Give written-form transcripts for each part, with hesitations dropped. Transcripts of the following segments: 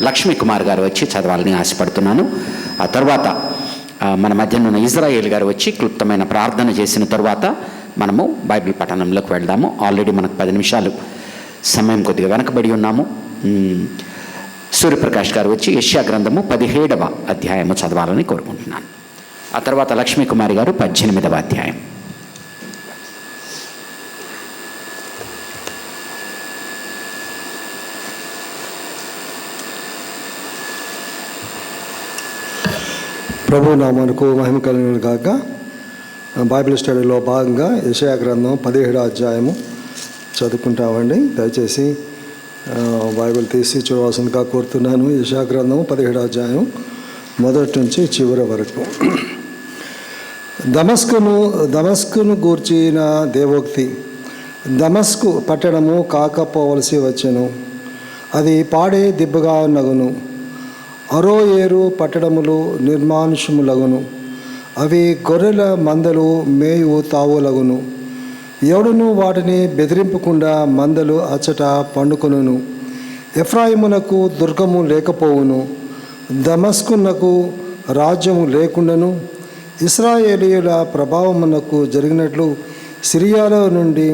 లక్ష్మీ కుమార్ గారు వచ్చి చదవాలని ఆశపడుతున్నాను. ఆ తర్వాత మన మధ్యన ఉన్న ఇజ్రాయేల్ గారు వచ్చి క్లుప్తమైన ప్రార్థన చేసిన తర్వాత మనము బైబిల్ పఠనంలోకి వెళ్దాము. ఆల్రెడీ మనకు 10 నిమిషాలు సమయం కొద్దిగా వెనకబడి ఉన్నాము. సూర్యప్రకాష్ గారు వచ్చి యెషయా గ్రంథము 17వ అధ్యాయము చదవాలని కోరుకుంటున్నాను. ఆ తర్వాత లక్ష్మీ కుమారి గారు 18వ అధ్యాయం. ప్రభు నామమునకు మహిమ కలుగును గాక. బైబిల్ స్టడీలో భాగంగా యెషయా గ్రంథం 17వ అధ్యాయము చదువుకుంటామండి. దయచేసి బైబిల్ తీసి చూడవలసిందిగా కోరుతున్నాను. యెషయా గ్రంథం 17వ అధ్యాయం మొదటి నుంచి చివరి వరకు. దమస్కును గూర్చిన దేవోక్తి. దమస్కు పట్టణము కాకపోవలసి వచ్చెను, అది పాడే దిబ్బగా నగును. అరోయేరు పట్టణములు నిర్మానుషములగును, అవి గొర్రెల మందలు మేయు తావులగును. ఎవడును వాటిని బెదిరింపకుండా మందలు అచ్చట పండుకొనును. ఎఫ్రాయిమునకు దుర్గము లేకపోవును, దమస్కునకు రాజ్యము లేకుండాను. ఇశ్రాయేలీయుల ప్రభావమునకు జరిగినట్లు సిరియాలో నుండి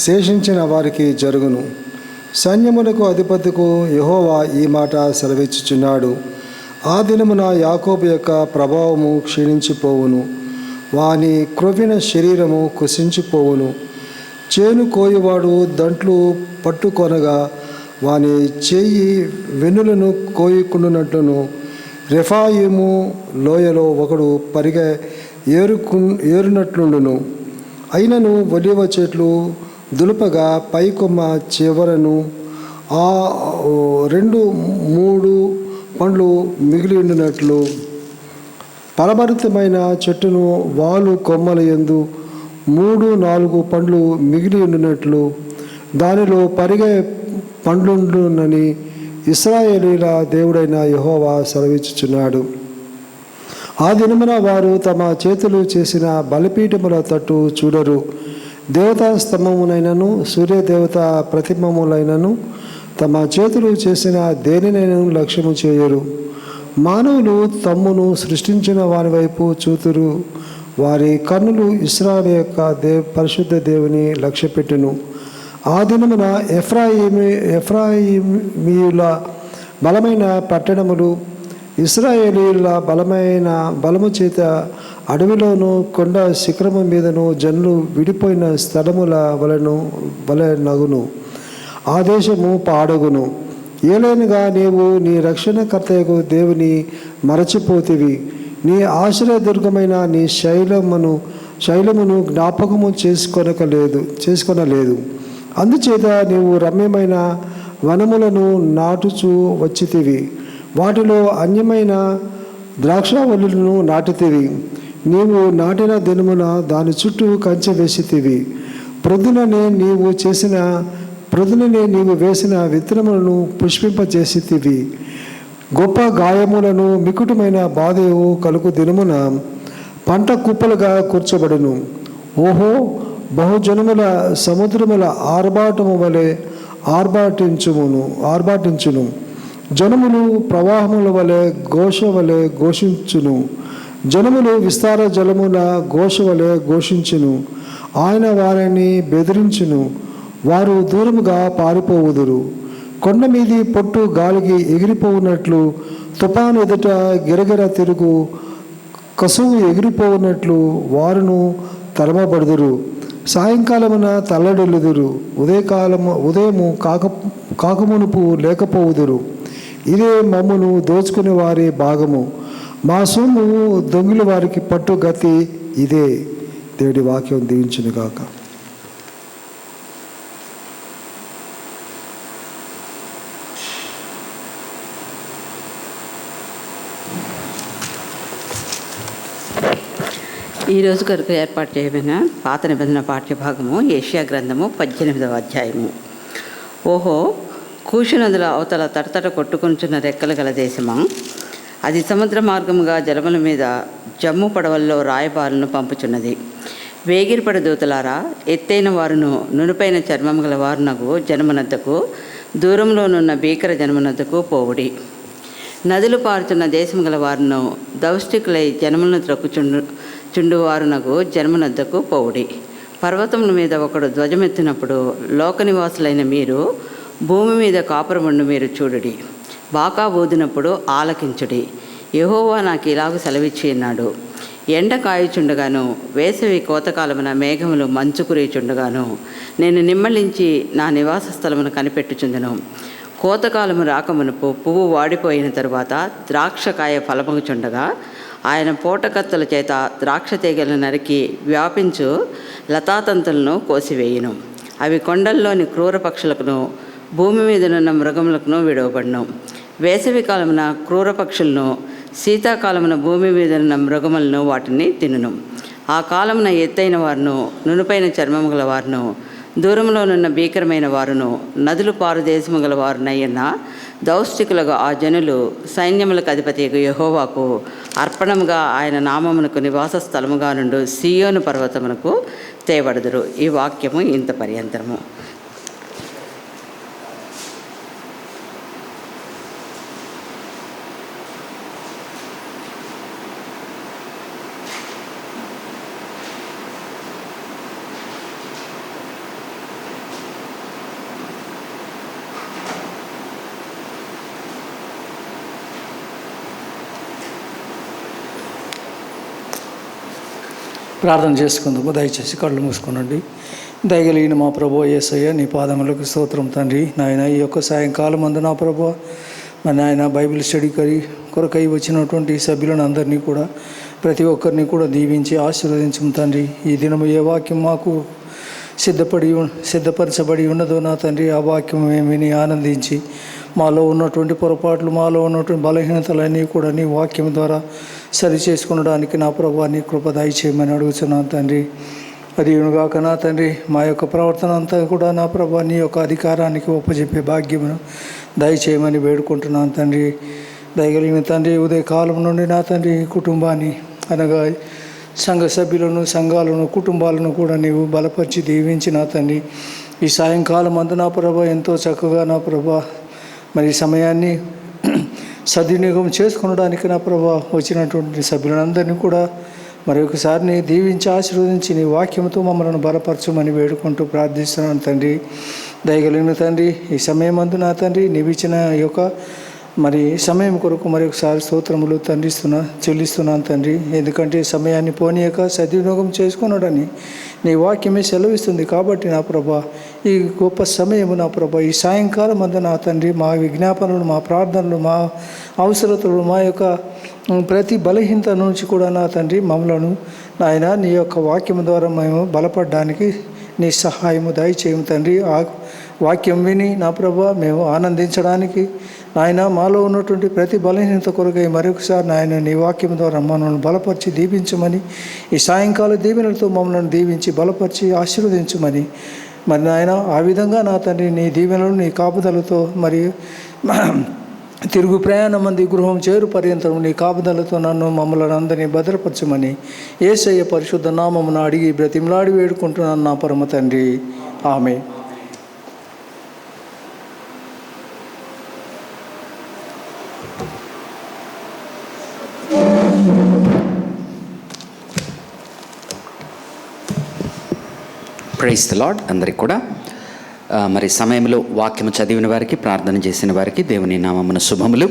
శేషించిన వారికి జరుగును. సైన్యములకు అధిపతికు యెహోవా ఈ మాట సెలవిచ్చుచున్నాడు. ఆ దినమున యాకోబు యొక్క ప్రభావము క్షీణించిపోవును, వాని క్రొవ్విన శరీరము కుసించిపోవును. చేను కోయువాడు దంట్లు పట్టుకొనగా వాని చేయి వెన్నులను కోయుకుండునట్లును. రెఫాయిము లోయలో ఒకడు పరిగె ఏరునట్లుండును. అయినను ఒలీవ చెట్లు దులుపగా పైకొమ్మ చివరను ఆ 2-3 పండ్లు మిగిలి ఉండినట్లు, ఫలభరితమైన చెట్టును వాలు కొమ్మల యందు 3-4 పండ్లు మిగిలి ఉండినట్లు దానిలో పరిగె పండ్లుండునని ఇశ్రాయేలీల దేవుడైన యెహోవా సెలవిచ్చుచున్నాడు. ఆ దినమున వారు తమ చేతులు చేసిన బలిపీఠముల తట్టు చూడరు. దేవతా స్తంభమునైనను సూర్యదేవత ప్రతిమములైనను తమ చేతులు చేసిన దేనినైనను లక్ష్యము చేయరు. మానవులు తమ్మును సృష్టించిన వారి వైపు చూతురు. వారి కన్నులు ఇశ్రాయేలు యొక్క పరిశుద్ధ దేవుని లక్ష్యపెట్టును. ఆ దినమున ఎఫ్రాయిమీయుల బలమైన పట్టణములు ఇశ్రాయేలీయుల బలము చేత అడవిలోను కొండ శిఖరము మీదను జనులు విడిపోయిన స్థలముల వలె నగును. ఆ దేశము పాడగును. ఏలైనగా నీవు నీ రక్షణకర్తయకు దేవుని మరచిపోతివి. నీ ఆశ్రయదుర్గమైన నీ శైలమును జ్ఞాపకము చేసుకొనలేదు. అందుచేత నీవు రమ్యమైన వనములను నాటుచూ వచ్చితివి. వాటిలో అన్యమైన ద్రాక్షావల్లులను నాటితివి. నీవు నాటిన దినమున దాని చుట్టూ కంచె వేసితివి. ప్రొద్దుననే నీవు వేసిన విత్తనములను పుష్పింపచేసితివి. గొప్ప గాయములను మికుటమైన బాధయు కలుగు దినమున పంట కుప్పలుగా కూర్చబడును. ఓహో, బహుజనముల సముద్రముల ఆర్భాటము వలె ఆర్భాటించును. జనములు ప్రవాహముల వలె ఘోషించును. జనములు విస్తార జలముల ఘోష వలె ఘోషించును. ఆయన వారిని బెదిరించును, వారు దూరముగా పారిపోవుదురు. కొండ మీది పొట్టు గాలికి ఎగిరిపోవునట్లు, తుఫాను ఎదుట గిరగిర తిరుగు కసువు ఎగిరిపోవునట్లు వారును తరమబడుదురు. సాయంకాలమున తల్లడిల్లుదురు, ఉదయము కాకమునుపు లేకపోవుదురు. ఇదే మమ్మును దోచుకునే వారి భాగము, మా సొమ్ము దొంగిల వారికి పట్టు గతి ఇదే. దేవుడి వాక్యం దీవించును గాక. ఈరోజు కొరకు ఏర్పాటు చేయబడిన పాత నిబంధన పాఠ్యభాగము యెషయా గ్రంథము 18వ అధ్యాయము. ఓహో, కూషు నదుల అవతల తటతట కొట్టుకొంచున్న రెక్కలు గల దేశమా, అది సముద్ర మార్గముగా జలముల మీద జమ్ము పడవల్లో రాయబారులను పంపుచున్నది. వేగిరిపడి దూతలారా, ఎత్తైన వారును నునుపైన చర్మము గల వారునకు జనమునద్దకు, దూరంలోనున్న భీకర జనమునద్దకు పోవుడి. నదులు పారుతున్న దేశము గల వారును దౌష్టికులై జనములను చుండువారునకు జన్మనద్దకు పోవుడి. పర్వతముల మీద ఒకడు ధ్వజమెత్తినప్పుడు లోకనివాసులైన మీరు భూమి మీద కాపురముండు మీరు చూడుడి. బాకా ఊదినప్పుడు ఆలకించుడి. యెహోవా నాకు ఇలాగ సెలవిచ్చి ఉన్నాడు. ఎండ కాయుచుండగాను వేసవి కోతకాలమున మేఘములు మంచు కురియుచుండగాను నేను నిమ్మలించి నా నివాస స్థలమును కనిపెట్టుచుందును. కోతకాలము రాకమునుపు పువ్వు వాడిపోయిన తరువాత ద్రాక్షకాయ ఫలమగుచుండగా ఆయన పూటకత్తుల చేత ద్రాక్ష తీగలను నరికి వ్యాపించు లతాతంతులను కోసివేయును. అవి కొండల్లోని క్రూర పక్షులకును భూమి మీదనున్న మృగములకును విడవబడును. వేసవి కాలమున క్రూర పక్షులను, శీతాకాలమున భూమి మీదనున్న మృగములను వాటిని తినును. ఆ కాలమున ఎత్తైన వారును నునుపైన చర్మము గల వారును దూరంలోనున్న భీకరమైన వారును నదులు పారు దేశము గల వారునయ్యన్న దౌష్టికులుగా ఆ జనులు సైన్యములకు అధిపతి యెహోవాకు అర్పణముగా ఆయన నామమునకు నివాస స్థలముగా నుండి సీయోను పర్వతమునకు తేబడుదురు. ఈ వాక్యము ఇంత పర్యంతరము. ప్రార్థన చేసుకుందాము. దయచేసి కళ్ళు మూసుకునండి. దయగలిగిన మా ప్రభువా యేసయ్య, నీ పాదములకు స్తోత్రం తండ్రి. నాయన ఈ యొక్క సాయంకాలం అందు నా ప్రభువా, మా నాయన బైబిల్ స్టడీ కొరకై వచ్చినటువంటి సభ్యులను అందరినీ కూడా, ప్రతి ఒక్కరిని కూడా దీవించి ఆశీర్వదించము తండ్రి. ఈ దినము ఏ వాక్యం మాకు సిద్ధపరచబడి ఉన్నదో నా తండ్రి, ఆ వాక్యం మేము విని ఆనందించి మాలో ఉన్నటువంటి పొరపాట్లు, మాలో ఉన్నటువంటి బలహీనతలన్నీ కూడా నీ వాక్యం ద్వారా సరి చేసుకునడానికి నా ప్రభువా నీ కృప దయచేయమని అడుగుతున్నాను తండ్రి. అది గాక నా తండ్రి, మా యొక్క ప్రవర్తన అంతా కూడా నా ప్రభువా నీ యొక్క అధికారానికి ఒప్పజెప్పే భాగ్యమును దయచేయమని వేడుకుంటున్నాను తండ్రి. దయగలిగిన తండ్రి, ఉదయకాలం నుండి నా తండ్రి కుటుంబాన్ని అనగా సంఘ సభ్యులను, సంఘాలను, కుటుంబాలను కూడా నీవు బలపరిచి దీవించి నా తండ్రి, ఈ సాయంకాలం అందు నా ప్రభా ఎంతో చక్కగా నా ప్రభా మరి సమయాన్ని సద్వినియోగం చేసుకునడానికి నా ప్రభా వచ్చినటువంటి సభ్యులందరినీ కూడా మరి ఒకసారి నీ దీవించి ఆశీర్వదించి నీ వాక్యంతో మమ్మల్ని బలపరచమని వేడుకుంటూ ప్రార్థిస్తున్నాను తండ్రి. దయగలిగిన తండ్రి, ఈ సమయం అందు నా తండ్రి నీవిచ్చిన యొక్క మరి సమయం కొరకు మరి ఒకసారి స్తోత్రములు చెల్లిస్తున్నాను తండ్రి. ఎందుకంటే సమయాన్ని పోనీయక సద్వినియోగం చేసుకున్నాడని నీ వాక్యమే సెలవిస్తుంది. కాబట్టి నా ప్రభా ఈ గొప్ప సమయము నా ప్రభా ఈ సాయంకాలం అందు నా తండ్రి మా విజ్ఞాపనలు, మా ప్రార్థనలు, మా అవసరతలు, మా యొక్క ప్రతి బలహీనత నుంచి కూడా నా తండ్రి మమ్మలను నాయన నీ యొక్క వాక్యం ద్వారా మేము బలపడడానికి నీ సహాయము దయచేయము తండ్రి. ఆ వాక్యం విని నా ప్రభా మేము ఆనందించడానికి నాయన మాలో ఉన్నటువంటి ప్రతి బలహీనత కొరకై మరొకసారి నాయన నీ వాక్యం ద్వారా మనల్ని బలపరిచి దీవించమని, ఈ సాయంకాల దీవెనలతో మమ్మల్ని దీవించి బలపరిచి ఆశీర్వదించమని మరి నాయన ఆ విధంగా నా తండ్రి నీ దీవెనలు నీ కాపుదలతో మరి తిరుగు ప్రయాణం మంది గృహం చేరు పర్యంతం నీ కాపుదలతో నన్ను మమ్మల్ని అందరినీ భద్రపరచమని యేసయ్య పరిశుద్ధ నామమున అడిగి బ్రతిమలాడి వేడుకుంటున్నాను నా పరమ తండ్రి. ఆమేన్. Praise the Lord. అందరికి కూడా మరి సమయంలో వాక్యము చదివిన వారికి, ప్రార్థన చేసిన వారికి దేవుని నామమున శుభములు.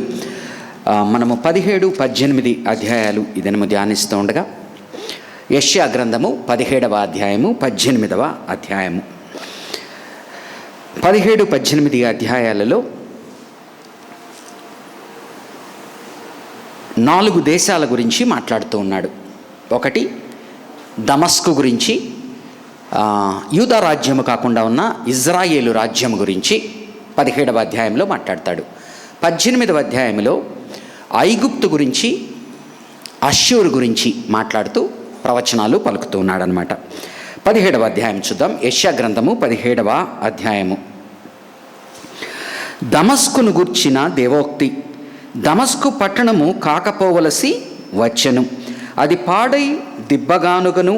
మనము 17, 18 అధ్యాయాలు ఈ దినము ధ్యానిస్తూ ఉండగా యెషయా గ్రంథము 17వ అధ్యాయము, 18వ అధ్యాయము. 17, 18 అధ్యాయాలలో 4 దేశాల గురించి మాట్లాడుతూ ఉన్నాడు. ఒకటి దమస్కు గురించి, యూదా రాజ్యము కాకుండా ఉన్న ఇజ్రాయేలు రాజ్యం గురించి 17వ అధ్యాయంలో మాట్లాడతాడు. 18వ అధ్యాయంలో ఐగుప్తు గురించి, అష్షూరు గురించి మాట్లాడుతూ ప్రవచనాలు పలుకుతూ ఉన్నాడనమాట. 17వ అధ్యాయం చూద్దాం. యెషయా గ్రంథము 17వ అధ్యాయము. దమస్కును గూర్చిన దేవోక్తి. దమస్కు పట్టణము కాకపోవలసి వచ్చెను, అది పాడై దిబ్బగానుగను,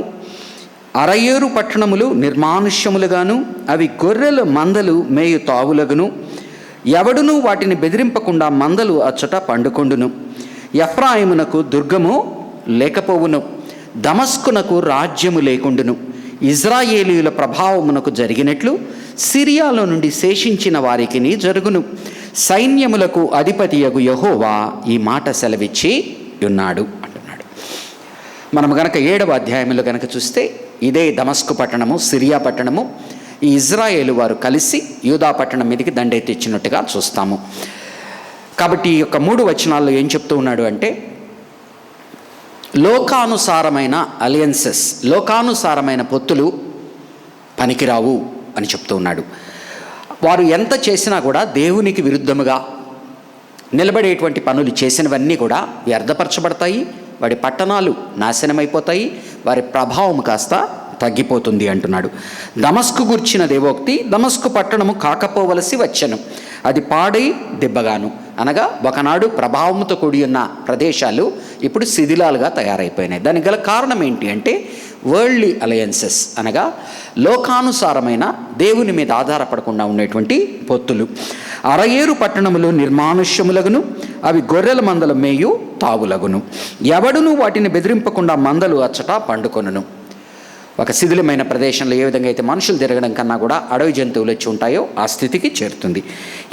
అరయేరు పట్టణములు నిర్మానుష్యములుగాను, అవి గొర్రెల మందలు మేయు తావులగును, ఎవడునూ వాటిని బెదిరింపకుండా మందలు అచ్చట పండుకొండును. ఎఫ్రాయిమునకు దుర్గము లేకపోవును, దమస్కునకు రాజ్యము లేకుండును. ఇజ్రాయేలీయుల ప్రభావమునకు జరిగినట్లు సిరియాలో నుండి శేషించిన వారికిని జరుగును. సైన్యములకు అధిపతియగు యెహోవా ఈ మాట సెలవిచ్చి ఉన్నాడు అంటున్నాడు. మనం గనక 7వ అధ్యాయంలో గనక చూస్తే ఇదే దమస్కు పట్టణము, సిరియా పట్టణము, ఈ ఇజ్రాయేలు వారు కలిసి యూదా పట్టణం మీదకి దండెత్తిచ్చినట్టుగా చూస్తాము. కాబట్టి ఈ యొక్క 3 వచనాల్లో ఏం చెప్తూ ఉన్నాడు అంటే, లోకానుసారమైన అలయన్సెస్, లోకానుసారమైన పొత్తులు పనికిరావు అని చెప్తూ ఉన్నాడు. వారు ఎంత చేసినా కూడా దేవునికి విరుద్ధముగా నిలబడేటువంటి పనులు చేసినవన్నీ కూడా వ్యర్థపరచబడతాయి, వాడి పట్టణాలు నాశనమైపోతాయి, వారి ప్రభావం కాస్త తగ్గిపోతుంది అంటున్నాడు. దమస్కు గుర్చిన దేవోక్తి, దమస్కు పట్టణము కాకపోవలసి వచ్చెను, అది పాడై దెబ్బగాను. అనగా ఒకనాడు ప్రభావంతో కూడి ఉన్న ప్రదేశాలు ఇప్పుడు శిథిలాలుగా తయారైపోయినాయి. దానికి గల కారణం ఏంటి అంటే వరల్డ్లీ అలయన్సెస్, అనగా లోకానుసారమైన దేవుని మీద ఆధారపడకుండా ఉండేటువంటి పొత్తులు. అరయేరు పట్టణములు నిర్మానుష్యములగును, అవి గొర్రెల మందల మేయు తావులగును. ఎవడును వాటిని బెదిరింపకుండా మందలు అచ్చట పండుకొనును. ఒక శిథిలమైన ప్రదేశంలో ఏ విధంగా అయితే మనుషులు తిరగడం కన్నా కూడా అడవి జంతువులు వచ్చి ఉంటాయో ఆ స్థితికి చేరుతుంది.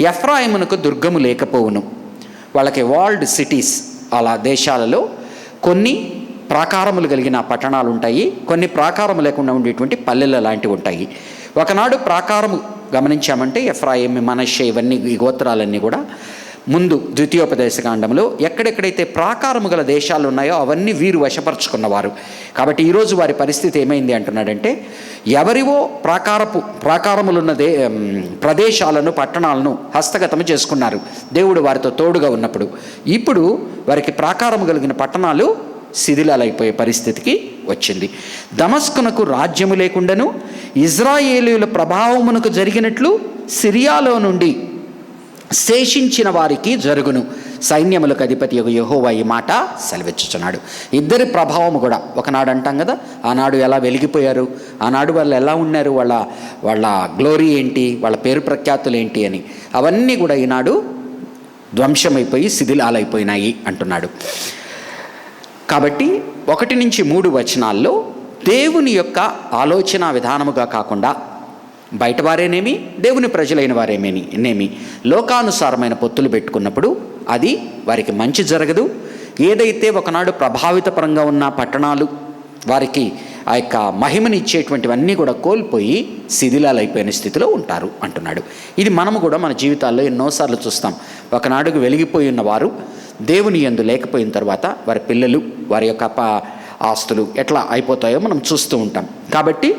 ఎఫ్రాయిమునకు దుర్గము లేకపోవును. వాళ్ళకి వాల్డ్ సిటీస్, అలా దేశాలలో కొన్ని ప్రాకారములు కలిగిన పట్టణాలు ఉంటాయి, కొన్ని ప్రాకారము లేకుండా ఉండేటువంటి పల్లెల లాంటివి ఉంటాయి. ఒకనాడు ప్రాకారము గమనించామంటే ఎఫ్రాయిము, మనష్షే, ఇవన్నీ ఈ గోత్రాలన్నీ కూడా ముందు ద్వితీయోపదేశకాండంలో ఎక్కడెక్కడైతే ప్రాకారము గల దేశాలు ఉన్నాయో అవన్నీ వీరు వశపరుచుకున్నవారు. కాబట్టి ఈరోజు వారి పరిస్థితి ఏమైంది అంటున్నాడంటే, ఎవరివో ప్రాకారములున్న ప్రదేశాలను, పట్టణాలను హస్తగతము చేసుకున్నారు దేవుడు వారితో తోడుగా ఉన్నప్పుడు. ఇప్పుడు వారికి ప్రాకారము కలిగిన పట్టణాలు శిథిలాలైపోయే పరిస్థితికి వచ్చింది. దమస్కునకు రాజ్యము లేకుండాను, ఇజ్రాయేలీయుల ప్రభావమునకు జరిగినట్లు సిరియాలో నుండి శేషించిన వారికి జరుగును. సైన్యములకు అధిపతి యెహోవా ఈ మాట సెలవిచ్చుచున్నాడు. ఇద్దరి ప్రభావము కూడా ఒకనాడు అంటాం కదా, ఆనాడు ఎలా వెలిగిపోయారు, ఆనాడు వాళ్ళు ఎలా ఉన్నారు, వాళ్ళ గ్లోరీ ఏంటి, వాళ్ళ పేరు ప్రఖ్యాతులు ఏంటి అని, అవన్నీ కూడా ఈనాడు ధ్వంసమైపోయి శిథిలాలైపోయినాయి అంటున్నాడు. కాబట్టి 1 నుంచి 3 వచనాల్లో దేవుని యొక్క ఆలోచన విధానముగా కాకుండా బయట వారేనేమి, దేవుని ప్రజలైన వారేనేమి లోకానుసారమైన పొత్తులు పెట్టుకున్నప్పుడు అది వారికి మంచి జరగదు. ఏదైతే ఒకనాడు ప్రభావితపరంగా ఉన్న పట్టణాలు వారికి ఆ యొక్క మహిమని ఇచ్చేటువంటివన్నీ కూడా కోల్పోయి శిథిలాలైపోయిన స్థితిలో ఉంటారు అంటున్నాడు. ఇది మనము కూడా మన జీవితాల్లో ఎన్నోసార్లు చూస్తాం. ఒకనాడుకు వెలిగిపోయి ఉన్న వారు దేవుని యందు లేకపోయిన తర్వాత వారి పిల్లలు, వారి యొక్క ఆస్తులు ఎట్లా అయిపోతాయో మనం చూస్తూ ఉంటాం. కాబట్టి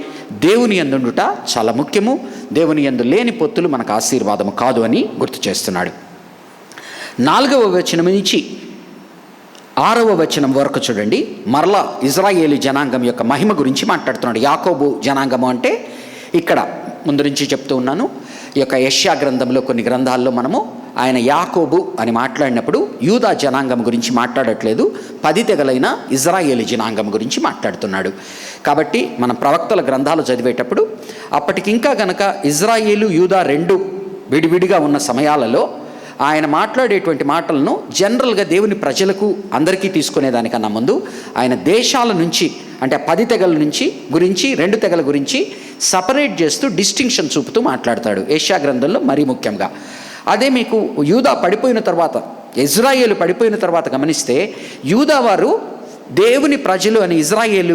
దేవుని యందుండుట చాలా ముఖ్యము. దేవుని యందు లేని పొత్తులు మనకు ఆశీర్వాదము కాదు అని గుర్తు చేస్తున్నాడు. 4వ వచనం నుంచి 6వ వచనం వరకు చూడండి. మరలా ఇజ్రాయేలు జనాంగం యొక్క మహిమ గురించి మాట్లాడుతున్నాడు. యాకోబు జనాంగము అంటే ఇక్కడ ముందు నుంచి చెప్తూ ఉన్నాను, ఈ యొక్క యెషయా గ్రంథంలో కొన్ని గ్రంథాల్లో మనము ఆయన యాకోబు అని మాట్లాడినప్పుడు యూదా జనాంగం గురించి మాట్లాడట్లేదు, 10 తెగలైన ఇజ్రాయేలు జనాంగం గురించి మాట్లాడుతున్నాడు. కాబట్టి మనం ప్రవక్తల గ్రంథాలు చదివేటప్పుడు అప్పటికి ఇంకా గనక ఇజ్రాయేలు, యూదా 2 విడివిడిగా ఉన్న సమయాలలో ఆయన మాట్లాడేటువంటి మాటలను జనరల్గా దేవుని ప్రజలకు అందరికీ తీసుకునేదానికన్నా ముందు ఆయన దేశాల నుంచి, అంటే 10 తెగల నుంచి గురించి 2 తెగల గురించి సపరేట్ చేస్తూ డిస్టింక్షన్ చూపుతూ మాట్లాడతాడు యెషయా గ్రంథంలో మరీ ముఖ్యంగా. అదే మీకు యూదా పడిపోయిన తర్వాత, ఇజ్రాయేలు పడిపోయిన తర్వాత గమనిస్తే యూదా వారు దేవుని ప్రజలు అని ఇజ్రాయేలు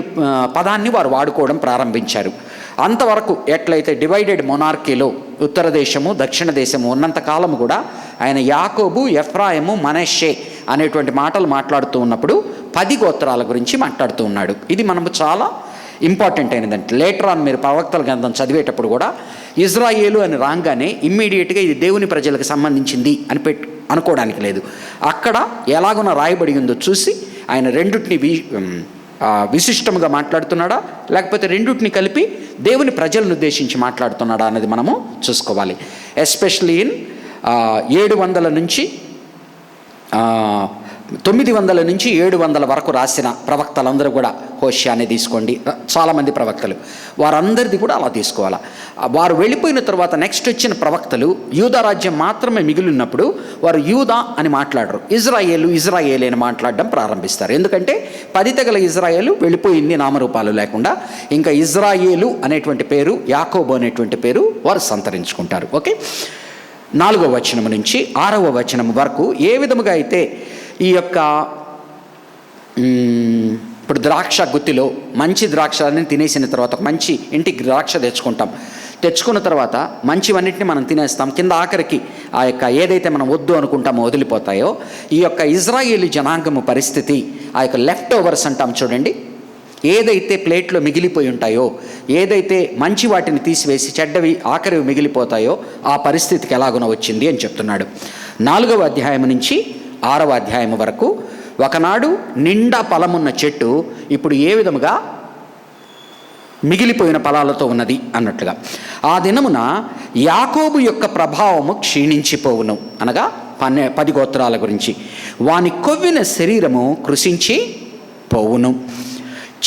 పదాన్ని వారు వాడుకోవడం ప్రారంభించారు. అంతవరకు ఎట్లయితే డివైడెడ్ మొనార్కీలో ఉత్తర దేశము, దక్షిణ దేశము ఉన్నంత కాలము కూడా ఆయన యాకోబు, ఎఫ్రాయిము, మనష్షే అనేటువంటి మాటలు మాట్లాడుతూ ఉన్నప్పుడు 10 గోత్రాల గురించి మాట్లాడుతూ ఉన్నాడు. ఇది మనము చాలా ఇంపార్టెంట్ అయినదంటే లేటర్ ఆన్ మీరు ప్రవక్తల గ్రంథం చదివేటప్పుడు కూడా ఇజ్రాయేలు అని రాగానే ఇమ్మీడియట్గా ఇది దేవుని ప్రజలకు సంబంధించింది అని అనుకోవడానికి లేదు. అక్కడ ఎలాగున రాయబడి ఉందో చూసి ఆయన రెండుటిని విశిష్టముగా మాట్లాడుతున్నాడా, లేకపోతే రెండుటిని కలిపి దేవుని ప్రజలను ఉద్దేశించి మాట్లాడుతున్నాడా అనేది మనము చూసుకోవాలి. ఎస్పెషల్లీ ఇన్ 700 నుంచి 900 నుంచి 700 వరకు రాసిన ప్రవక్తలందరూ కూడా, హోషేయాని తీసుకోండి, చాలామంది ప్రవక్తలు, వారందరిది కూడా అలా తీసుకోవాలి. వారు వెళ్ళిపోయిన తర్వాత నెక్స్ట్ వచ్చిన ప్రవక్తలు యూదా రాజ్యం మాత్రమే మిగిలి ఉన్నప్పుడు వారు యూదా అని మాట్లాడరు, ఇజ్రాయేలు అని మాట్లాడడం ప్రారంభిస్తారు. ఎందుకంటే 10 తెగల ఇజ్రాయేలు వెళ్ళిపోయింది నామరూపాలు లేకుండా. ఇంకా ఇజ్రాయేలు అనేటువంటి పేరు, యాకోబు అనేటువంటి పేరు వారు సంతరించుకుంటారు. ఓకే, 4వ వచనం నుంచి 6వ వచనం వరకు ఏ విధముగా అయితే ఈ యొక్క ఇప్పుడు ద్రాక్ష గుత్తిలో మంచి ద్రాక్షని తినేసిన తర్వాత ఒక మంచి ఇంటికి ద్రాక్ష తెచ్చుకున్న తర్వాత మంచివన్నిటిని మనం తినేస్తాం, కింద ఆఖరికి ఆ యొక్క ఏదైతే మనం వద్దు అనుకుంటామో వదిలిపోతాయో, ఈ యొక్క ఇజ్రాయేలీ జనాంగము పరిస్థితి, ఆ యొక్క లెఫ్ట్ ఓవర్స్ అంటాం చూడండి, ఏదైతే ప్లేట్లో మిగిలిపోయి ఉంటాయో, ఏదైతే మంచి వాటిని తీసివేసి చెడ్డవి ఆఖరివి మిగిలిపోతాయో ఆ పరిస్థితికి ఎలాగున వచ్చింది అని చెప్తున్నాడు. 4వ అధ్యాయం నుంచి 6వ అధ్యాయం వరకు ఒకనాడు నిండా ఫలమున్న చెట్టు ఇప్పుడు ఏ విధముగా మిగిలిపోయిన ఫలాలతో ఉన్నది అన్నట్లుగా. ఆ దినమున యాకోబు యొక్క ప్రభావము క్షీణించిపోవును, అనగా 10 గోత్రాల గురించి, వాని కొవ్విన శరీరము కృషించి పోవును.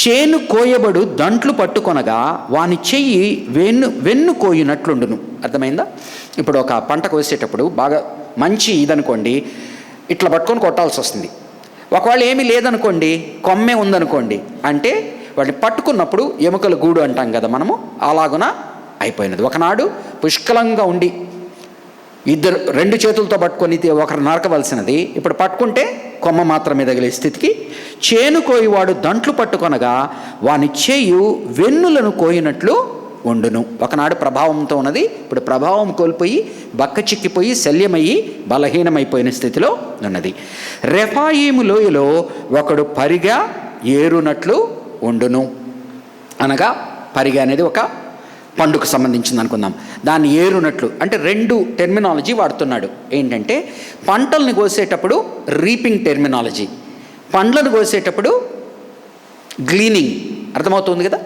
చేను కోయబడు దంట్లు పట్టుకొనగా వాని చెయ్యి వెన్ను కోయినట్లుండును. అర్థమైందా? ఇప్పుడు ఒక పంట కోసేటప్పుడు బాగా మంచి ఇదనుకోండి, ఇట్లా పట్టుకొని కొట్టాల్సి వస్తుంది. ఒకవేళ ఏమీ లేదనుకోండి, కొమ్మే ఉందనుకోండి, అంటే వాటిని పట్టుకున్నప్పుడు ఎముకల గూడు అంటాం కదా మనము, అలాగున అయిపోయినది. ఒకనాడు పుష్కలంగా ఉండి 2 చేతులతో పట్టుకొని ఒకరు నరకవలసినది ఇప్పుడు పట్టుకుంటే కొమ్మ మాత్రమే తగిలే స్థితికి, చేను కోయివాడు దంట్లు పట్టుకొనగా వాని చేయు వెన్నులను కోయినట్లు ఉండును. ఒకనాడు ప్రభావంతో ఉన్నది ఇప్పుడు ప్రభావం కోల్పోయి బక్క చిక్కిపోయి శల్యమయ్యి బలహీనమైపోయిన స్థితిలో ఉన్నది. రెఫాయీము లోయలో ఒకడు పరిగా ఏరునట్లు ఉండును, అనగా పరిగా అనేది ఒక పండుకు సంబంధించింది అనుకుందాం. దాన్ని ఏరునట్లు అంటే 2 టెర్మినాలజీ వాడుతున్నాడు. ఏంటంటే పంటల్ని కోసేటప్పుడు రీపింగ్ టెర్మినాలజీ, పండ్లను కోసేటప్పుడు గ్లీనింగ్. అర్థమవుతుంది కదా?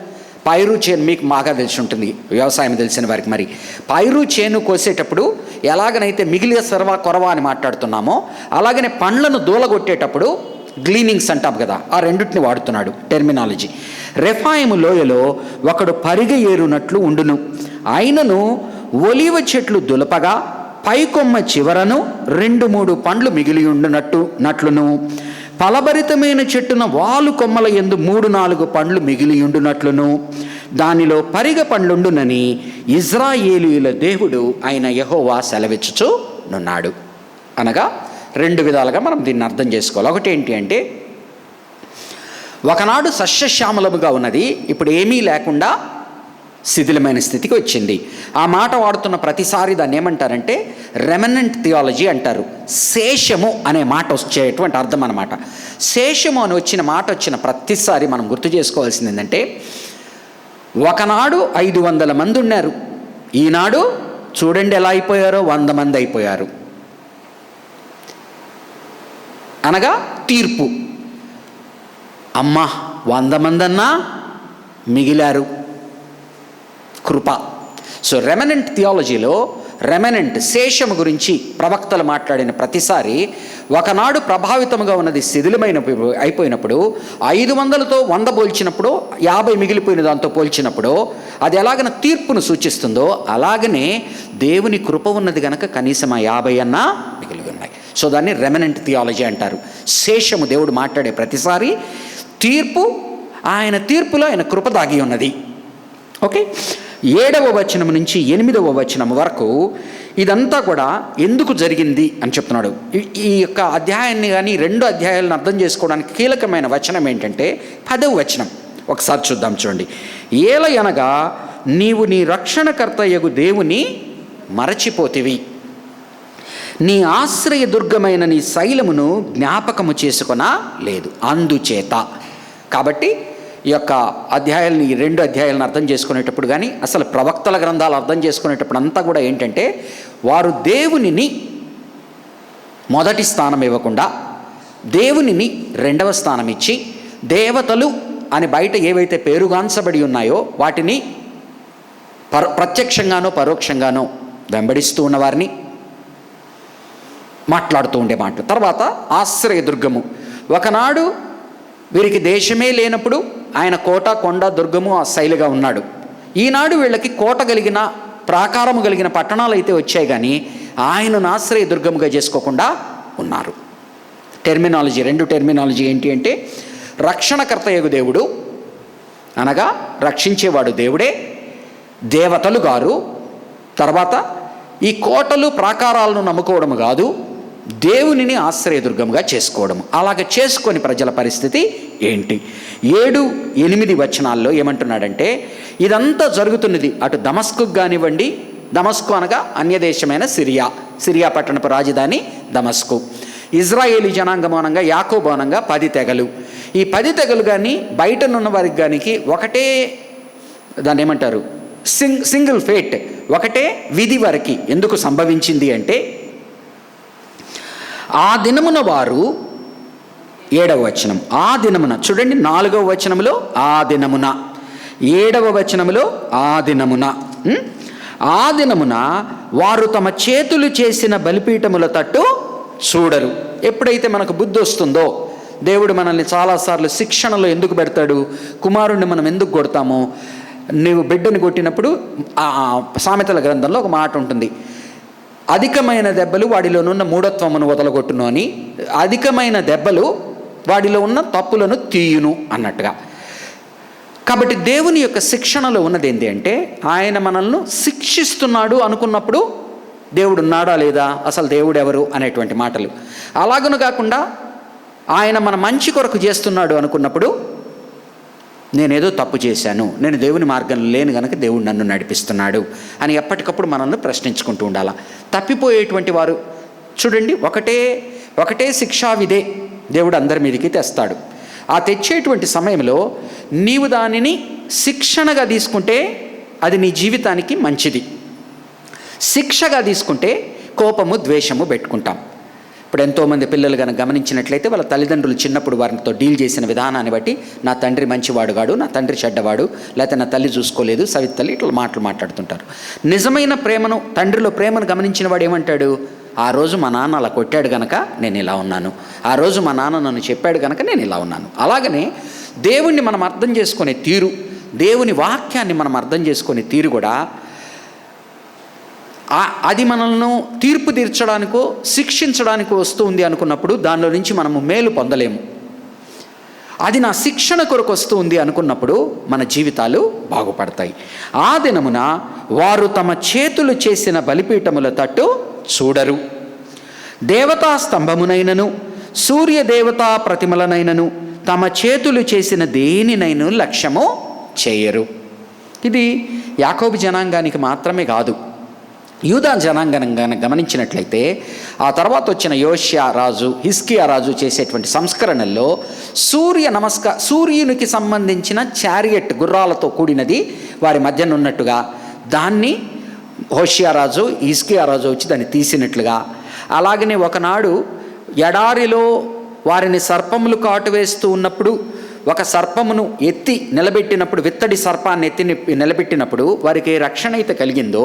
పైరు చేను మీకు బాగా తెలిసి ఉంటుంది, వ్యవసాయం తెలిసిన వారికి. మరి పైరు చేను కోసేటప్పుడు ఎలాగనైతే మిగిలిన కొరవ అని మాట్లాడుతున్నామో, అలాగనే పండ్లను దూలగొట్టేటప్పుడు గ్లీనింగ్స్ అంటాం కదా, ఆ రెండింటిని వాడుతున్నాడు టెర్మినాలజీ. రెఫాయిము లోయలో ఒకడు పరిగె ఏరునట్లు ఉండును, ఆయనను ఒలీవ చెట్లు దులపగా పైకొమ్మ చివరను 2-3 పండ్లు మిగిలి ఉండునట్లును, ఫలభరితమైన చెట్టున వాలు కొమ్మల యందు 3-4 పండ్లు మిగిలి ఉండునట్లును దానిలో పరిగ పండ్లుండునని ఇజ్రాయేలీయుల దేవుడు అయిన యెహోవా సెలవిచ్చుచున్నాడు. అనగా 2 విధాలుగా మనం దీన్ని అర్థం చేసుకోవాలి. ఒకటి ఏంటి అంటే, ఒకనాడు సస్యశ్యామలముగా ఉన్నది, ఇప్పుడు ఏమీ లేకుండా శిథిలమైన స్థితికి వచ్చింది. ఆ మాట వాడుతున్న ప్రతిసారి దాన్ని ఏమంటారంటే రెమనెంట్ థియాలజీ అంటారు. శేషము అనే మాట వచ్చేటువంటి అర్థం అన్నమాట. శేషము అని వచ్చిన మాట వచ్చిన ప్రతిసారి మనం గుర్తు చేసుకోవాల్సింది ఏంటంటే, ఒకనాడు 500 మంది ఉన్నారు, ఈనాడు చూడండి ఎలా అయిపోయారో 100 మంది అయిపోయారు. అనగా తీర్పు. అమ్మా 100 మంది అన్నా మిగిలారు, కృప. సో రెమనెంట్ థియాలజీలో రెమనెంట్ శేషము గురించి ప్రవక్తలు మాట్లాడిన ప్రతిసారి ఒకనాడు ప్రభావితముగా ఉన్నది శిథిలమైన అయిపోయినప్పుడు 500తో 100 పోల్చినప్పుడు 50 మిగిలిపోయిన దాంతో పోల్చినప్పుడు అది ఎలాగన తీర్పును సూచిస్తుందో అలాగనే దేవుని కృప ఉన్నది కనుక కనీసం 50 అన్నా మిగిలి ఉన్నాయి. సో దాన్ని రెమనెంట్ థియాలజీ అంటారు. శేషము దేవుడు మాట్లాడే ప్రతిసారి తీర్పు, ఆయన తీర్పులో ఆయన కృప దాగి ఉన్నది. ఓకే, 7వ వచనం నుంచి 8వ వచనం వరకు ఇదంతా కూడా ఎందుకు జరిగింది అని చెప్తున్నాడు. ఈ యొక్క అధ్యాయాన్ని కానీ 2 అధ్యాయాలను అర్థం చేసుకోవడానికి కీలకమైన వచనం ఏంటంటే 10వ వచనం. ఒకసారి చూద్దాం, చూడండి. ఏలయనగా నీవు నీ రక్షణకర్తయగు దేవుని మరచిపోతివి, నీ ఆశ్రయ దుర్గమైన నీ శైలమును జ్ఞాపకము చేసుకొన లేదు. అందుచేత కాబట్టి ఈ యొక్క అధ్యాయాలని, ఈ 2 అధ్యాయాలను అర్థం చేసుకునేటప్పుడు కానీ అసలు ప్రవక్తల గ్రంథాలు అర్థం చేసుకునేటప్పుడు అంతా కూడా ఏంటంటే, వారు దేవునిని మొదటి స్థానం ఇవ్వకుండా దేవునిని 2వ స్థానం ఇచ్చి దేవతలు అని బయట ఏవైతే పేరుగాంచబడి ఉన్నాయో వాటిని ప్రత్యక్షంగానో పరోక్షంగానో వెంబడిస్తూ ఉన్నవారిని, మాట్లాడుతూ ఉండే మాటలు. తర్వాత ఆశ్రయదుర్గము. ఒకనాడు వీరికి దేశమే లేనప్పుడు ఆయన కోట, కొండ, దుర్గము ఆ శైలిగా ఉన్నాడు. ఈనాడు వీళ్ళకి కోట కలిగిన, ప్రాకారము కలిగిన పట్టణాలు అయితే వచ్చాయి, కానీ ఆయనను ఆశ్రయదుర్గముగా చేసుకోకుండా ఉన్నారు. టెర్మినాలజీ, 2 టెర్మినాలజీ ఏంటి అంటే, రక్షణకర్తయగు దేవుడు అనగా రక్షించేవాడు దేవుడే, దేవతలు గారు. తర్వాత ఈ కోటలు ప్రాకారాలను నమ్ముకోవడం కాదు, దేవునిని ఆశ్రయదుర్గంగా చేసుకోవడము. అలాగ చేసుకొని ప్రజల పరిస్థితి ఏంటి? 7-8 వచనాల్లో ఏమంటున్నాడంటే, ఇదంతా జరుగుతున్నది అటు దమస్కు కానివ్వండి, దమస్కు అనగా అన్యదేశమైన సిరియా పట్టణపు రాజధాని దమస్కు. ఇజ్రాయేలీ జనాంగమానంగా, యాకోబోనంగా 10 తెగలు. ఈ 10 తెగలు కానీ బయటనున్న వారికి కానీ ఒకటే, దాన్ని ఏమంటారు, సింగిల్ ఫేట్, ఒకటే విధి వరకు ఎందుకు సంభవించింది అంటే, ఆ దినమున వారు, 7వ వచనం, ఆ దినమున చూడండి, 4వ వచనములో ఆ దినమున, 7వ వచనములో ఆ దినమున, ఆ దినమున వారు తమ చేతులు చేసిన బలిపీఠముల తట్టు చూడరు. ఎప్పుడైతే మనకు బుద్ధి వస్తుందో, దేవుడు మనల్ని చాలాసార్లు శిక్షణలో ఎందుకు పెడతాడు, కుమారుణ్ణి మనం ఎందుకు కొడతామో, నీవు బిడ్డని కొట్టినప్పుడు సామెతల గ్రంథంలో ఒక మాట ఉంటుంది, అధికమైన దెబ్బలు వాడిలోనున్న మూఢత్వమును వదలగొట్టును అని. అధికమైన దెబ్బలు వాడిలో ఉన్న తప్పులను తీయును అన్నట్టుగా. కాబట్టి దేవుని యొక్క శిక్షణలో ఉన్నది ఏంటి అంటే, ఆయన మనల్ని శిక్షిస్తున్నాడు అనుకున్నప్పుడు దేవుడు ఉన్నాడా లేదా, అసలు దేవుడు ఎవరు అనేటువంటి మాటలు. అలాగను కాకుండా ఆయన మన మంచి కొరకు చేస్తున్నాడు అనుకున్నప్పుడు, నేనేదో తప్పు చేశాను, నేను దేవుని మార్గంలో లేను కనుక దేవుడు నన్ను నడిపిస్తున్నాడు అని ఎప్పటికప్పుడు మనల్ని ప్రశ్నించుకుంటూ ఉండాలి. తప్పిపోయేటువంటి వారు చూడండి, ఒకటే శిక్షా విధే దేవుడు అందరి మీదకి తెస్తాడు. ఆ తెచ్చేటువంటి సమయంలో నీవు దానిని శిక్షణగా తీసుకుంటే అది నీ జీవితానికి మంచిది. శిక్షగా తీసుకుంటే కోపము, ద్వేషము పెట్టుకుంటాం. ఇప్పుడు ఎంతోమంది పిల్లలు కనుక గమనించినట్లయితే, వాళ్ళ తల్లిదండ్రులు చిన్నప్పుడు వారితో డీల్ చేసిన విధానాన్ని బట్టి, నా తండ్రి మంచివాడు కాడు, నా తండ్రి చెడ్డవాడు, లేకపోతే నా తల్లి చూసుకోలేదు, సవితల్లి, ఇట్లా మాటలు మాట్లాడుతుంటారు. నిజమైన ప్రేమను, తండ్రిలో ప్రేమను గమనించిన వాడు ఏమంటాడు, ఆ రోజు మా నాన్న అలా కొట్టాడు కనుక నేను ఇలా ఉన్నాను, ఆ రోజు మా నాన్న నన్ను చెప్పాడు కనుక నేను ఇలా ఉన్నాను. అలాగనే దేవుణ్ణి మనం అర్థం చేసుకునే తీరు, దేవుని వాక్యాన్ని మనం అర్థం చేసుకునే తీరు కూడా, అది మనల్ని తీర్పు తీర్చడానికో శిక్షించడానికో వస్తుంది అనుకున్నప్పుడు దానిలో నుంచి మనము మేలు పొందలేము. అది నా శిక్షణ కొరకు వస్తుంది అనుకున్నప్పుడు మన జీవితాలు బాగుపడతాయి. ఆ దినమున వారు తమ చేతులు చేసిన బలిపీఠముల తట్టు చూడరు, దేవతా స్తంభమునైనను సూర్యదేవతా ప్రతిమలనైనను తమ చేతులు చేసిన దేనినైనా లక్ష్యము చేయరు. ఇది యాకోబు జనాంగానికి మాత్రమే కాదు, యూదా జనాంగంగా గమనించినట్లయితే ఆ తర్వాత వచ్చిన యోషియా రాజు, హిజ్కియా రాజు చేసేటువంటి సంస్కరణల్లో సూర్యునికి సంబంధించిన చారియట్, గుర్రాలతో కూడినది వారి మధ్యన ఉన్నట్టుగా, దాన్ని హోషియా రాజు, హిజ్కియా రాజు వచ్చి దాన్ని తీసినట్లుగా, అలాగనే ఒకనాడు ఎడారిలో వారిని సర్పములు కాటువేస్తూ ఉన్నప్పుడు ఒక సర్పమును ఎత్తి నిలబెట్టినప్పుడు, విత్తడి సర్పాన్ని ఎత్తి నిలబెట్టినప్పుడు వారికి రక్షణ అయితే కలిగిందో,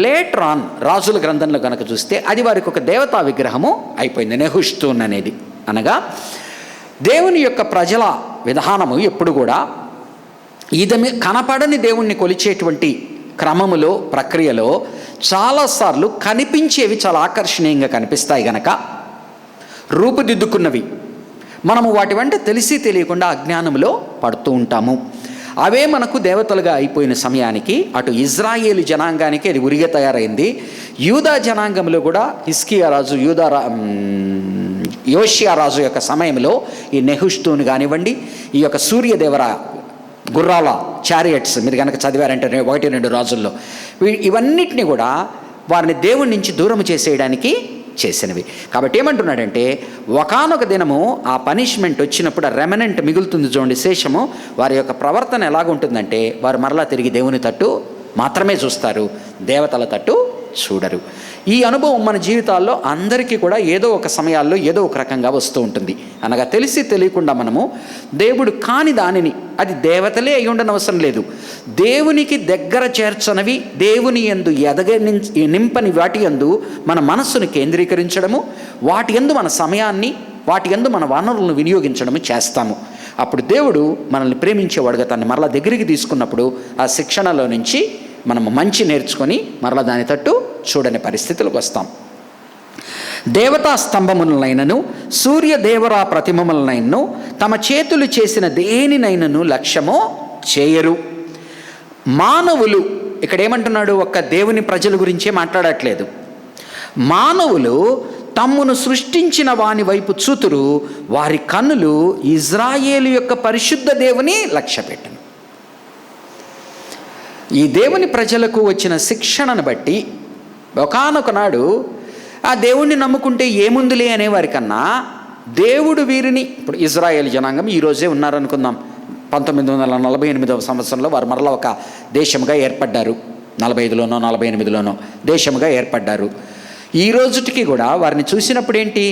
లేటర్ ఆన్ రాజుల గ్రంథంలో కనుక చూస్తే అది వారికి ఒక దేవతా విగ్రహము అయిపోయింది, నెహుష్తూన్ అనేది. అనగా దేవుని యొక్క ప్రజల విధానము ఎప్పుడు కూడా ఇది కనపడని దేవుణ్ణి కొలిచేటువంటి క్రమములో, ప్రక్రియలో చాలాసార్లు కనిపించేవి చాలా ఆకర్షణీయంగా కనిపిస్తాయి గనక, రూపుదిద్దుకున్నవి, మనము వాటి వెంట తెలిసి తెలియకుండా అజ్ఞానంలో పడుతూ ఉంటాము. అవే మనకు దేవతలుగా అయిపోయిన సమయానికి అటు ఇజ్రాయేలు జనాంగానికి అది ఉరిగా తయారైంది. యూదా జనాంగంలో కూడా హిజ్కియా రాజు, యోషియా రాజు యొక్క సమయంలో ఈ నెహుష్తూన్ కానివ్వండి, ఈ యొక్క సూర్యదేవర గుర్రాల చారియట్స్ మీరు కనుక చదివారంటే 1-2 రాజుల్లో, ఇవన్నిటిని కూడా వారిని దేవుడి నుంచి దూరం చేసేయడానికి చేసినవి. కాబట్టి ఏమంటున్నాడంటే, ఒకానొక దినము ఆ పనిష్మెంట్ వచ్చినప్పుడు ఆ రెమనెంట్ మిగులుతుంది చూడండి, శేషము, వారి యొక్క ప్రవర్తన ఎలాగుంటుందంటే, వారు మరలా తిరిగి దేవుని తట్టు మాత్రమే చూస్తారు, దేవతల తట్టు చూడరు. ఈ అనుభవం మన జీవితాల్లో అందరికీ కూడా ఏదో ఒక సమయాల్లో ఏదో ఒక రకంగా వస్తూ ఉంటుంది. అనగా తెలిసి తెలియకుండా మనము దేవుడు కాని దానిని, అది దేవతలే అయి ఉండనవసరం లేదు, దేవునికి దగ్గర చేర్చనవి, దేవుని యందు నింపని వాటి యందు మన మనస్సును కేంద్రీకరించడము, వాటి యందు మన సమయాన్ని, వాటి యందు మన వనరులను వినియోగించడము చేస్తాము. అప్పుడు దేవుడు మనల్ని ప్రేమించేవాడుగా తను మరలా దగ్గరికి తీసుకున్నప్పుడు ఆ శిక్షణలో నుంచి మనము మంచి నేర్చుకొని మరలా దాని తట్టు చూడని పరిస్థితులకు వస్తాం. దేవతా స్తంభములనైనను సూర్యదేవరా ప్రతిమములనైనను తమ చేతులు చేసిన దేనినైనను లక్ష్యమో చేయరు. మానవులు, ఇక్కడ ఏమంటున్నాడు, ఒక్క దేవుని ప్రజల గురించే మాట్లాడట్లేదు. మానవులు తమ్మును సృష్టించిన వాని వైపు చూతురు, వారి కన్నులు ఇజ్రాయేలు యొక్క పరిశుద్ధ దేవుని లక్ష్యపెట్టును. ఈ దేవుని ప్రజలకు వచ్చిన శిక్షణను బట్టి ఒకానొక నాడు ఆ దేవుణ్ణి నమ్ముకుంటే ఏముందులే అనేవారి కన్నా దేవుడు వీరిని, ఇప్పుడు ఇజ్రాయేల్ జనాంగం ఈరోజే ఉన్నారనుకుందాం, 1948 సంవత్సరంలో వారు మరలా ఒక దేశంగా ఏర్పడ్డారు. 45లోనో 48లోనో దేశంగా ఏర్పడ్డారు. ఈ రోజుటికి కూడా వారిని చూసినప్పుడు ఏంటి,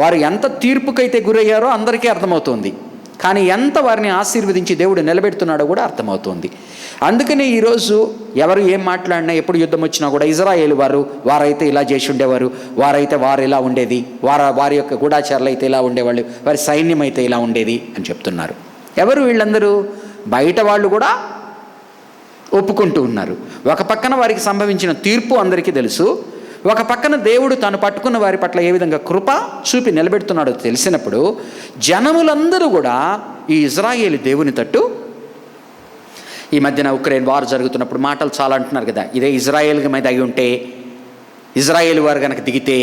వారు ఎంత తీర్పుకైతే గురయ్యారో అందరికీ అర్థమవుతుంది, కానీ ఎంత వారిని ఆశీర్వదించి దేవుడు నిలబెడుతున్నాడో కూడా అర్థమవుతుంది. అందుకని ఈరోజు ఎవరు ఏం మాట్లాడినా, ఎప్పుడు యుద్ధం వచ్చినా కూడా ఇజ్రాయేలు వారైతే ఇలా చేసి ఉండేవారు, వారైతే వారు ఇలా ఉండేది, వారి యొక్క గూఢాచారులు అయితే ఇలా ఉండేవాళ్ళు, వారి సైన్యం అయితే ఇలా ఉండేది అని చెప్తున్నారు. ఎవరు వీళ్ళందరూ? బయట వాళ్ళు కూడా ఒప్పుకుంటూ ఉన్నారు. ఒక పక్కన వారికి సంభవించిన తీర్పు అందరికీ తెలుసు, ఒక పక్కన దేవుడు తాను పట్టుకున్న వారి పట్ల ఏ విధంగా కృప చూపి నిలబెడుతున్నాడో తెలిసినప్పుడు జనములందరూ కూడా ఈ ఇజ్రాయేలు దేవుని తట్టు, ఈ మధ్యన ఉక్రెయిన్ వార్ జరుగుతున్నప్పుడు మాటలు చాలా అంటున్నారు కదా, ఇదే ఇజ్రాయేల్ మీద అయి ఉంటే, ఇజ్రాయేల్ వారు కనుక దిగితే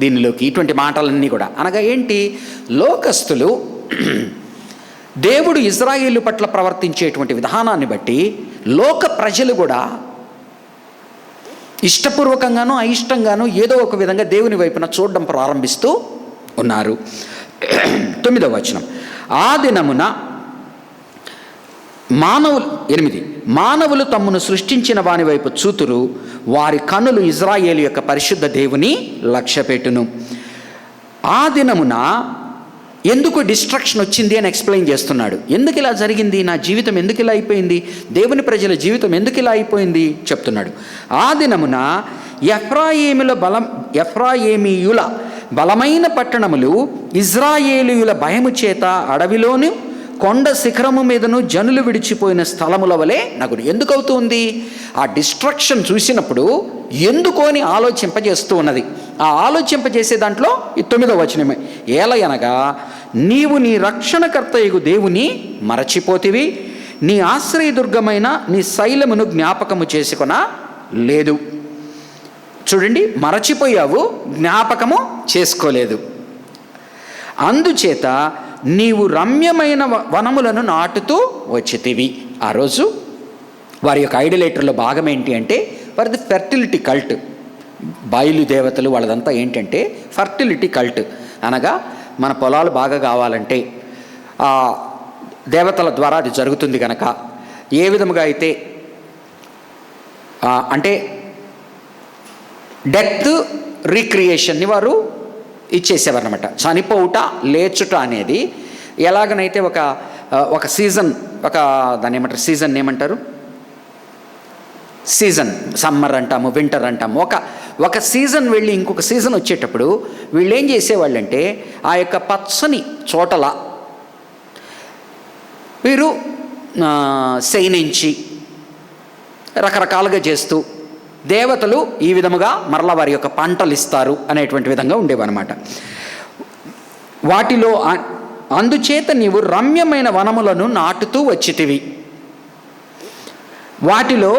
దీనిలోకి, ఇటువంటి మాటలన్నీ కూడా అనగా ఏంటి, లోకస్తులు దేవుడు ఇజ్రాయేలు పట్ల ప్రవర్తించేటువంటి విధానాన్ని బట్టి లోక ప్రజలు కూడా ఇష్టపూర్వకంగానూ అయిష్టంగానూ ఏదో ఒక విధంగా దేవుని వైపున చూడడం ప్రారంభిస్తూ ఉన్నారు. 9వ వచనం, ఆ దినమున మానవులు తమ్మును సృష్టించిన వాని వైపు చూతురు, వారి కన్నులు ఇజ్రాయేలు యొక్క పరిశుద్ధ దేవుని లక్ష్యపెట్టును. ఆ దినమున ఎందుకు డిస్ట్రక్షన్ వచ్చింది అని ఎక్స్ప్లెయిన్ చేస్తున్నాడు. ఎందుకు ఇలా జరిగింది, నా జీవితం ఎందుకు ఇలా అయిపోయింది, దేవుని ప్రజల జీవితం ఎందుకు ఇలా అయిపోయింది చెప్తున్నాడు. ఆ దినమున ఎఫ్రాయేమీయుల బలమైన పట్టణములు ఇజ్రాయేలీయుల భయము చేత అడవిలోను కొండ శిఖరము మీదను జనులు విడిచిపోయిన స్థలముల వలె నగును. ఎందుకు అవుతుంది? ఆ డిస్ట్రక్షన్ చూసినప్పుడు ఎందుకో అని ఆలోచింపజేస్తూ ఉన్నది. ఆ ఆలోచింపజేసే దాంట్లో ఈ 9వ వచనమే, ఏలయనగా నీవు నీ రక్షణకర్తయగు దేవుని మరచిపోతివి, నీ ఆశ్రయదుర్గమైన నీ శైలమును జ్ఞాపకము చేసుకొన లేదు. చూడండి, మరచిపోయావు, జ్ఞాపకము చేసుకోలేదు. అందుచేత నీవు రమ్యమైన వనములను నాటుతూ వచ్చితివి. ఆ రోజు వారి యొక్క ఐడలేటర్లో భాగం ఏంటి అంటే వారిది ఫెర్టిలిటీ కల్ట్. బయలు దేవతలు వాళ్ళదంతా ఏంటంటే ఫర్టిలిటీ కల్ట్, అనగా మన పొలాలు బాగా కావాలంటే దేవతల ద్వారా అది జరుగుతుంది కనుక, ఏ విధముగా అయితే అంటే డెత్ రీక్రియేషన్ని వారు ఇచ్చేసేవారు అనమాట. చనిపోవుట లేచుట అనేది ఎలాగనైతే ఒక సీజన్, దాన్ని ఏమంటారు, సీజన్ ఏమంటారు, సీజన్ సమ్మర్ అంటాము, వింటర్ అంటాము. ఒక సీజన్ వెళ్ళి ఇంకొక సీజన్ వచ్చేటప్పుడు వీళ్ళు ఏం చేసేవాళ్ళంటే ఆ యొక్క పచ్చని చోటల వీరు శయనించి రకరకాలుగా చేస్తూ దేవతలు ఈ విధముగా మరలా వారి యొక్క పంటలు ఇస్తారు అనేటువంటి విధంగా ఉండేవన్నమాట. వాటిలో అందుచేత నీవు రమ్యమైన వనములను నాటుతూ వచ్చితివి, వాటిలో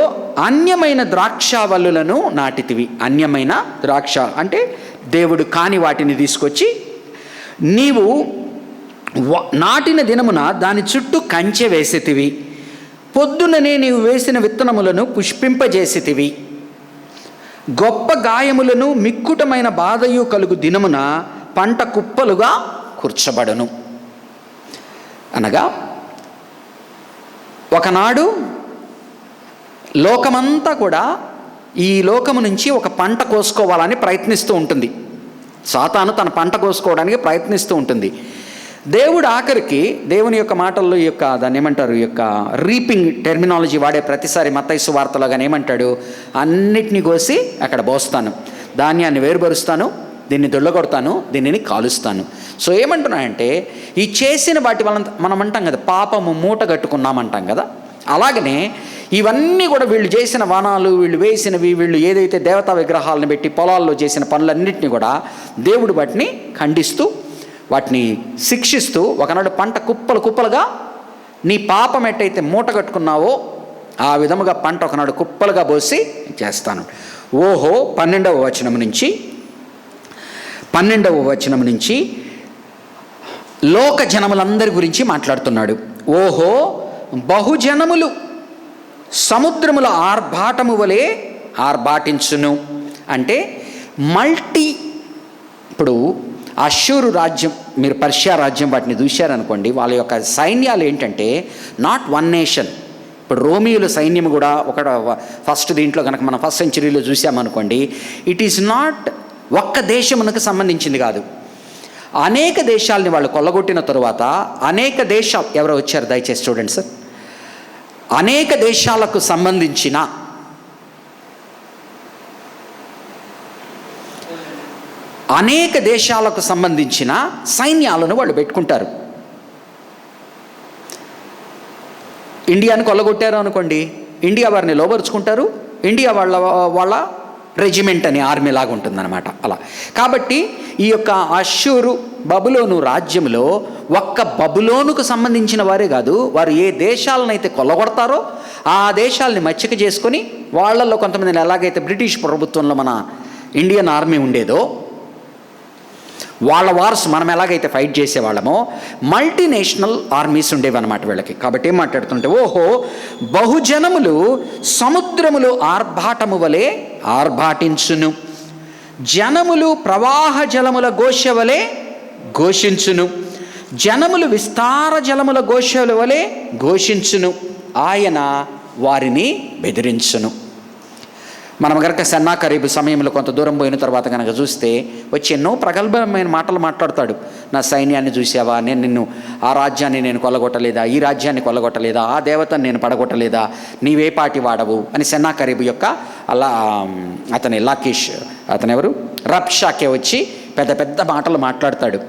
అన్యమైన ద్రాక్షావల్లులను నాటితివి. అన్యమైన ద్రాక్ష అంటే దేవుడు కాని వాటిని తీసుకొచ్చి నీవు నాటిన దినమున దాని చుట్టూ కంచె వేసితివి. పొద్దుననే నీవు వేసిన విత్తనములను పుష్పింపజేసితివి. గొప్ప గాయములను మిక్కుటమైన బాధయు కలుగు దినమున పంట కుప్పలుగా కూర్చబడును. అనగా ఒకనాడు లోకమంతా కూడా ఈ లోకము నుంచి ఒక పంట కోసుకోవాలని ప్రయత్నిస్తూ ఉంటుంది. సాతాను తన పంట కోసుకోవడానికి ప్రయత్నిస్తూ ఉంటుంది. దేవుడు ఆఖరికి దేవుని యొక్క మాటల్లో ఈ యొక్క దాన్ని ఏమంటారు, ఈ యొక్క రీపింగ్ టెర్మినాలజీ వాడే ప్రతిసారి మత్తయి సువార్తలో కానీ ఏమంటాడు, అన్నిటినీ కోసి అక్కడ పోస్తాను, ధాన్యాన్ని వేరుపరుస్తాను, దీన్ని దొల్లగొడతాను, దీనిని కాలుస్తాను. సో ఏమంటున్నాయంటే ఈ చేసిన వాటి వల్ల మనం అంటాం కదా పాపము మూట కట్టుకున్నామంటాం కదా, అలాగనే ఇవన్నీ కూడా వీళ్ళు చేసిన వనాలు, వీళ్ళు వేసినవి, వీళ్ళు ఏదైతే దేవతా విగ్రహాలను పెట్టి పొలాల్లో చేసిన పనులన్నింటినీ కూడా దేవుడు వాటిని ఖండిస్తూ వాటిని శిక్షిస్తూ ఒకనాడు పంట కుప్పలు కుప్పలుగా నీ పాపం ఎట్టయితే మూట కట్టుకున్నావో ఆ విధముగా పంట ఒకనాడు కుప్పలుగా పోసి చేస్తాను. ఓహో 12వ వచనం నుంచి లోక జనములందరి గురించి మాట్లాడుతున్నాడు. ఓహో బహుజనములు సముద్రముల ఆర్భాటము వలె ఆర్భాటించును. అంటే ఇప్పుడు అష్షూరు రాజ్యం, మీరు పర్షియా రాజ్యం వాటిని చూశారనుకోండి, వాళ్ళ యొక్క సైన్యాలు ఏంటంటే నాట్ వన్ నేషన్. ఇప్పుడు రోమియోల సైన్యం కూడా ఫస్ట్ దీంట్లో కనుక మనం ఫస్ట్ సెంచరీలో చూసామనుకోండి, ఇట్ ఈస్ నాట్ ఒక్క దేశమునకు సంబంధించింది కాదు. అనేక దేశాలని వాళ్ళు కొల్లగొట్టిన తరువాత అనేక దేశాలు ఎవరో వచ్చారు దయచేసి చూడండి సార్, అనేక దేశాలకు సంబంధించిన సైన్యాలను వాళ్ళు పెట్టుకుంటారు. ఇండియాను కొల్లగొట్టారు అనుకోండి, ఇండియా వారిని లోబరుచుకుంటారు, ఇండియా వాళ్ళ రెజిమెంట్ అనే ఆర్మీ లాగా ఉంటుందన్నమాట. అలా కాబట్టి ఈ యొక్క అష్షూరు బబులోను రాజ్యంలో ఒక్క బబులోనుకు సంబంధించిన వారే కాదు, వారు ఏ దేశాలనైతే కొల్లగొడతారో ఆ దేశాలని మచ్చిక చేసుకొని వాళ్ళల్లో కొంతమందిని ఎలాగైతే బ్రిటిష్ ప్రభుత్వంలో మన ఇండియన్ ఆర్మీ ఉండేదో వాళ్ళ వార్స్ మనం ఎలాగైతే ఫైట్ చేసేవాళ్ళమో మల్టీనేషనల్ ఆర్మీస్ ఉండేవన్నమాట వీళ్ళకి. కాబట్టి ఏం మాట్లాడుతుంటే ఓహో బహుజనములు సముద్రములు ఆర్భాటము వలె ఆర్భాటించును, జనములు ప్రవాహ జలముల ఘోష వలె ఘోషించును, జనములు విస్తార జలముల ఘోషల వలె ఘోషించును, ఆయన వారిని బెదిరించును. మనం కనుక సన్నాకరీబు సమయంలో కొంత దూరం పోయిన తర్వాత కనుక చూస్తే వచ్చి ఎన్నో ప్రగల్భమైన మాటలు మాట్లాడతాడు. నా సైన్యాన్ని చూసావా, నేను నిన్ను ఆ రాజ్యాన్ని నేను కొల్లగొట్టలేదా, ఈ రాజ్యాన్ని కొల్లగొట్టలేదా, ఆ దేవతను నేను పడగొట్టలేదా, నీవే పాటి వాడవు అని సన్నాకరీబు యొక్క అతని లాకీష్ అతనెవరు రబ్షాకే వచ్చి పెద్ద పెద్ద మాటలు మాట్లాడతాడు.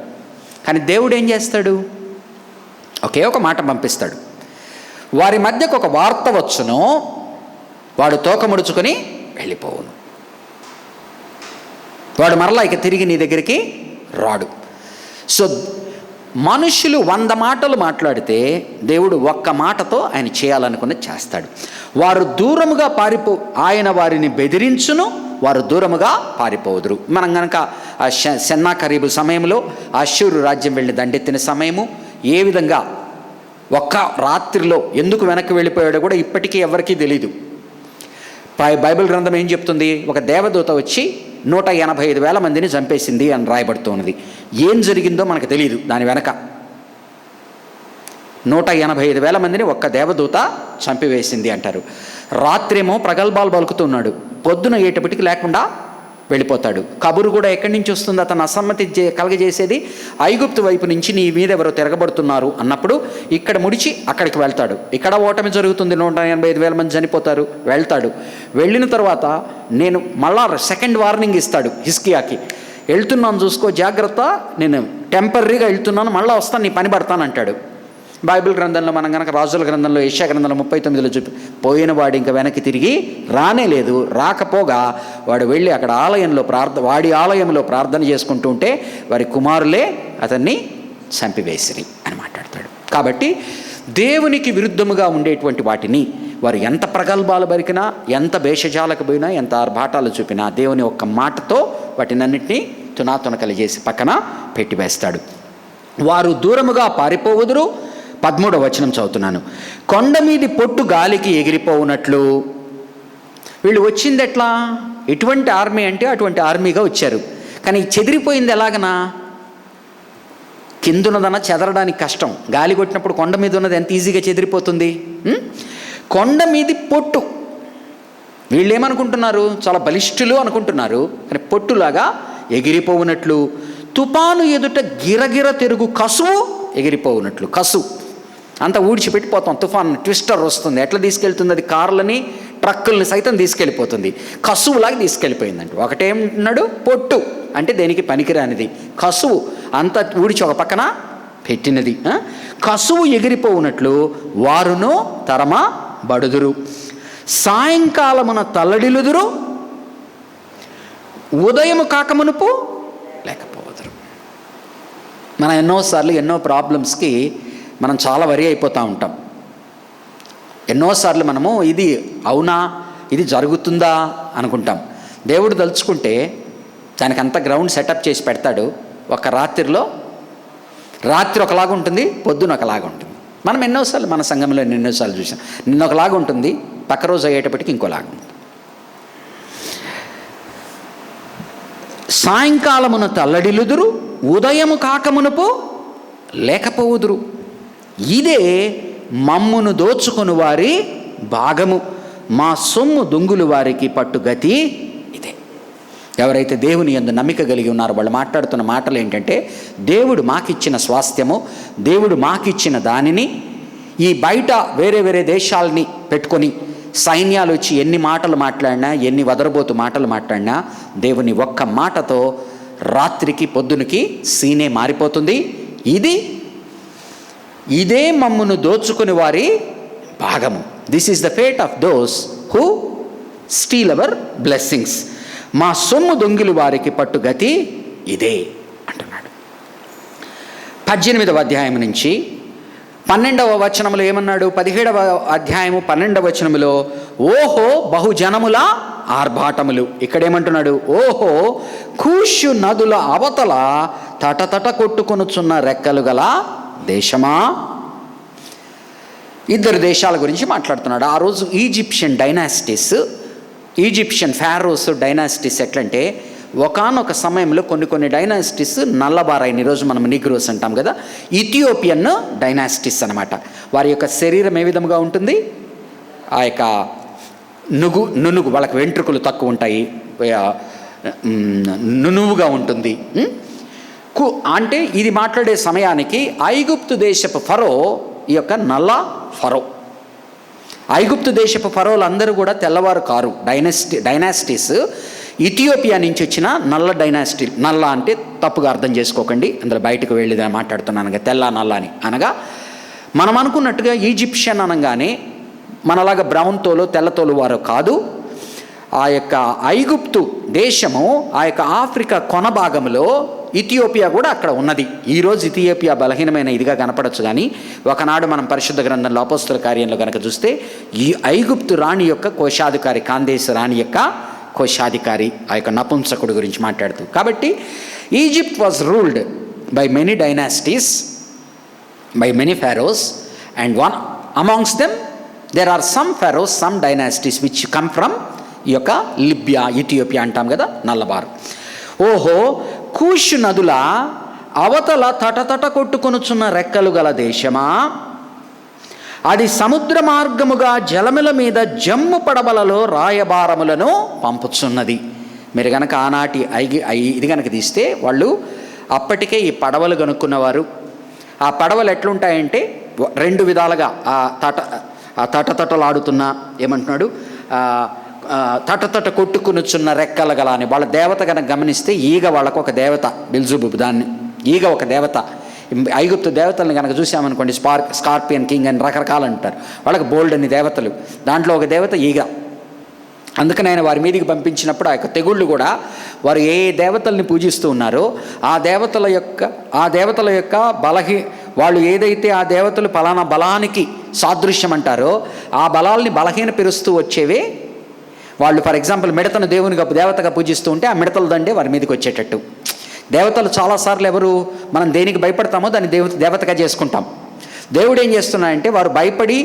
కానీ దేవుడు ఏం చేస్తాడు, ఒకే ఒక మాట పంపిస్తాడు, వారి మధ్యకు ఒక వార్త వచ్చును, వాడు తోక ముడుచుకొని వెళ్ళిపోవును, వాడు మరలా ఇక తిరిగి నీ దగ్గరికి రాడు. సో మనుషులు 100 మాటలు మాట్లాడితే దేవుడు ఒక్క మాటతో ఆయన చేయాలనుకున్నది చేస్తాడు. వారు దూరముగా ఆయన వారిని బెదిరించును, వారు దూరముగా పారిపోదురు. మనం కనుక సన్నాకరీబు సమయంలో అష్షూరు రాజ్యం వెళ్ళి దండెత్తిన సమయము ఏ విధంగా ఒక్క రాత్రిలో ఎందుకు వెనక్కి వెళ్ళిపోయాడో కూడా ఇప్పటికీ ఎవరికీ తెలీదు. బైబిల్ గ్రంథం ఏం చెప్తుంది, ఒక దేవదూత వచ్చి 185,000 మందిని చంపేసింది అని రాయబడుతున్నది. ఏం జరిగిందో మనకు తెలియదు, దాని వెనక 185,000 మందిని ఒక్క దేవదూత చంపివేసింది అంటారు. రాత్రేమో ప్రగల్భాలు పలుకుతున్నాడు, పొద్దున ఏటప్పటికి లేకుండా వెళ్ళిపోతాడు. కబురు కూడా ఎక్కడి నుంచి వస్తుంది, అతను అసమ్మతి కలగజేసేది ఐగుప్తు వైపు నుంచి నీ మీద ఎవరో తిరగబడుతున్నారు అన్నప్పుడు ఇక్కడ ముడిచి అక్కడికి వెళ్తాడు. ఇక్కడ ఓటమి జరుగుతుంది, 185,000 మంది చనిపోతారు, వెళ్తాడు. వెళ్ళిన తర్వాత నేను మళ్ళా సెకండ్ వార్నింగ్ ఇస్తాడు హిజ్కియాకి, వెళ్తున్నాను చూసుకో జాగ్రత్త, నేను టెంపరీగా వెళ్తున్నాను, మళ్ళీ వస్తాను, నీ పని పడతాను అంటాడు. బైబిల్ గ్రంథంలో మనం కనుక రాజుల గ్రంథంలో యెషయా గ్రంథంలో 39లో పోయిన వాడు ఇంకా వెనక్కి తిరిగి రానే లేదు. రాకపోగా వాడు వెళ్ళి అక్కడ వాడి ఆలయంలో ప్రార్థన చేసుకుంటూ ఉంటే వారి కుమారులే అతన్ని చంపివేసిరి అని మాట్లాడతాడు. కాబట్టి దేవునికి విరుద్ధముగా ఉండేటువంటి వాటిని వారు ఎంత ప్రగల్భాలు బరికినా, ఎంత భేషజాలకు పోయినా, ఎంత ఆర్భాటాలు చూపినా దేవుని ఒక్క మాటతో వాటినన్నింటినీ తునాతునకలు చేసి పక్కన పెట్టివేస్తాడు. వారు దూరముగా పారిపోవుదురు. 13వ వచనం చదువుతున్నాను. కొండ మీది పొట్టు గాలికి ఎగిరిపోవునట్లు. వీళ్ళు వచ్చింది ఎట్లా, ఎటువంటి ఆర్మీ అంటే అటువంటి ఆర్మీగా వచ్చారు. కానీ చెదిరిపోయింది ఎలాగనా, కిందున్నదన చెదరడానికి కష్టం, గాలి కొట్టినప్పుడు కొండ మీద ఉన్నది ఎంత ఈజీగా చెదిరిపోతుంది. కొండ మీది పొట్టు వీళ్ళు ఏమనుకుంటున్నారు? చాలా బలిష్ఠులు అనుకుంటున్నారు. కానీ పొట్టులాగా ఎగిరిపోవునట్లు, తుపాను ఎదుట గిరగిర తిరుగు కసువు ఎగిరిపోవునట్లు. కసువు అంతా ఊడ్చిపెట్టిపోతాం. తుఫాన్ ట్విస్టర్ వస్తుంది, ఎట్లా తీసుకెళ్తుంది? అది కార్లని ట్రక్కుల్ని సైతం తీసుకెళ్ళిపోతుంది. కసువులాగా తీసుకెళ్ళిపోయిందంట. ఒకటేమంటున్నాడు? పొట్టు అంటే దేనికి పనికిరానిది. కసువు అంతా ఊడిచి ఒక పక్కన పెట్టినది. కసువు ఎగిరిపోవునట్లు వారును తరమ బడుదురు, సాయంకాలమున తల్లడిలుదురు, ఉదయము కాకమునుపు లేకపోదురు. మనం ఎన్నోసార్లు ఎన్నో ప్రాబ్లమ్స్కి మనం చాలా వరి అయిపోతూ ఉంటాం. ఎన్నోసార్లు మనము ఇది అవునా, ఇది జరుగుతుందా అనుకుంటాం. దేవుడు తలుచుకుంటే దానికి అంత గ్రౌండ్ సెటప్ చేసి పెడతాడు. ఒక రాత్రి ఒకలాగా ఉంటుంది, పొద్దున ఒకలాగా ఉంటుంది. మనం ఎన్నోసార్లు మన సంఘంలో ఎన్నోసార్లు చూసాం. నిన్న ఒకలాగా ఉంటుంది, పక్క రోజు అయ్యేటప్పటికి ఇంకోలాగా ఉంటుంది. సాయంకాలమున తల్లడిలుదురు, ఉదయము కాకమునుపు లేకపోవుదురు. ఇదే మమ్మును దోచుకొని వారి భాగము, మా సొమ్ము దొంగులు వారికి పట్టుగతి ఇదే. ఎవరైతే దేవుని యందు నమ్మిక కలిగి ఉన్నారో వాళ్ళు మాట్లాడుతున్న మాటలు ఏంటంటే, దేవుడు మాకిచ్చిన స్వాస్థ్యము, దేవుడు మాకిచ్చిన దానిని ఈ బయట వేరే వేరే దేశాలని పెట్టుకొని సైన్యాలు వచ్చి ఎన్ని మాటలు మాట్లాడినా, ఎన్ని వదరబోతు మాటలు మాట్లాడినా, దేవుని ఒక్క మాటతో రాత్రికి పొద్దునకి సీనే మారిపోతుంది. ఇదే మమ్మును దోచుకుని వారి భాగము. This is the fate of those who steel our blessings. మా సొమ్ము దొంగిలి వారికి పట్టుగతి ఇదే అంటున్నాడు. 18వ అధ్యాయం నుంచి 12వ వచనములో ఏమన్నాడు? 17వ అధ్యాయము 12వ వచనములో ఓహో బహుజనముల ఆర్భాటములు. ఇక్కడేమంటున్నాడు? ఓహో కూషు నదుల అవతల తటతట కొట్టుకొనుచున్న రెక్కలు గల దేశమా. ఇద్దరు దేశాల గురించి మాట్లాడుతున్నాడు. ఆ రోజు ఈజిప్షియన్ ఫారోస్ డైనాసిటీస్ ఎట్లంటే, ఒకానొక సమయంలో కొన్ని డైనాసిటీస్ నల్లబారాయిని. ఈరోజు మనం నీగ్రోస్ అంటాం కదా, ఇథియోపియన్ డైనాసిటీస్ అనమాట. వారి యొక్క శరీరం ఏ విధంగా ఉంటుంది? ఆ యొక్క నునుగు వాళ్ళకి వెంట్రుకలు తక్కువ ఉంటాయి, నునువుగా ఉంటుంది. అంటే ఇది మాట్లాడే సమయానికి ఐగుప్తు దేశపు ఫరో, ఈ యొక్క నల్ల ఫరో, ఐగుప్తు దేశపు ఫరోలు అందరూ కూడా తెల్లవారు కారు. డైనాసిటీస్ ఇథియోపియా నుంచి వచ్చిన నల్ల డైనాసిటీ. నల్ల అంటే తప్పుగా అర్థం చేసుకోకండి, అందులో బయటకు వెళ్ళేది మాట్లాడుతున్నాను. తెల్ల నల్ల అని అనగా మనం అనుకున్నట్టుగా ఈజిప్షియన్ అనగానే మనలాగా బ్రౌన్ తోలు తెల్లతోలు వారు కాదు. ఆ యొక్క ఐగుప్తు దేశము ఆ యొక్క ఆఫ్రికా కొన భాగంలో ఇథియోపియా కూడా అక్కడ ఉన్నది. ఈరోజు ఇథియోపియా బలహీనమైన ఇదిగా కనపడచ్చు, కానీ ఒకనాడు మనం పరిశుద్ధ గ్రంథంలో అపోస్తల కార్యంలో కనుక చూస్తే ఈ ఐగుప్తు రాణి యొక్క కోశాధికారి, కాందేశ రాణి యొక్క కోశాధికారి, ఆ యొక్క నపుంసకుడు గురించి మాట్లాడుతూ. కాబట్టి Egypt was ruled by many dynasties, by many pharaohs, and one amongst them there are some pharaohs, some dynasties which come from ఈ యొక్క లిబియా, ఇథియోపియా అంటాం కదా, నల్లబారు. ఓహో కూషు నదుల అవతల తటతట కొట్టుకొనుచున్న రెక్కలు గల దేశమా, అది సముద్ర మార్గముగా జలముల మీద జమ్ము పడవలలో రాయబారములను పంపుచున్నది. మీరు కనుక ఆనాటి ఇది కనుక తీస్తే, వాళ్ళు అప్పటికే ఈ పడవలు కనుక్కున్నవారు. ఆ పడవలు ఎట్లుంటాయంటే రెండు విధాలుగా తటతటలాడుతున్న ఏమంటున్నాడు, తటతట కొట్టుకునుచున్న రెక్కలు గల అని. వాళ్ళ దేవత కనుక గమనిస్తే ఈగ వాళ్ళకు ఒక దేవత, బిల్జుబుబ్, దాన్ని ఈగ ఒక దేవత. ఐగుప్తు దేవతలను కనుక చూసామనుకోండి, స్కార్పియన్ కింగ్ అని రకరకాలు అంటారు. వాళ్ళకి బోల్డ్ అని దేవతలు, దాంట్లో ఒక దేవత ఈగ. అందుకని ఆయన వారి మీదకి పంపించినప్పుడు ఆ యొక్క తెగుళ్ళు కూడా వారు ఏ దేవతల్ని పూజిస్తూ ఉన్నారో ఆ దేవతల యొక్క వాళ్ళు ఏదైతే ఆ దేవతలు పలానా బలానికి సాదృశ్యం అంటారో ఆ బలాల్ని బలహీనపరుస్తూ వచ్చేవే వాళ్ళు. ఫర్ ఎగ్జాంపుల్ మిడతను దేవునిగా దేవతగా పూజిస్తూ ఉంటే ఆ మిడతల దండే వారి మీదకి వచ్చేటట్టు. దేవతలు చాలాసార్లు ఎవరు మనం దేనికి భయపడతామో దాన్ని దేవతగా చేసుకుంటాం. దేవుడు ఏం చేస్తున్నాడంటే వారు భయపడి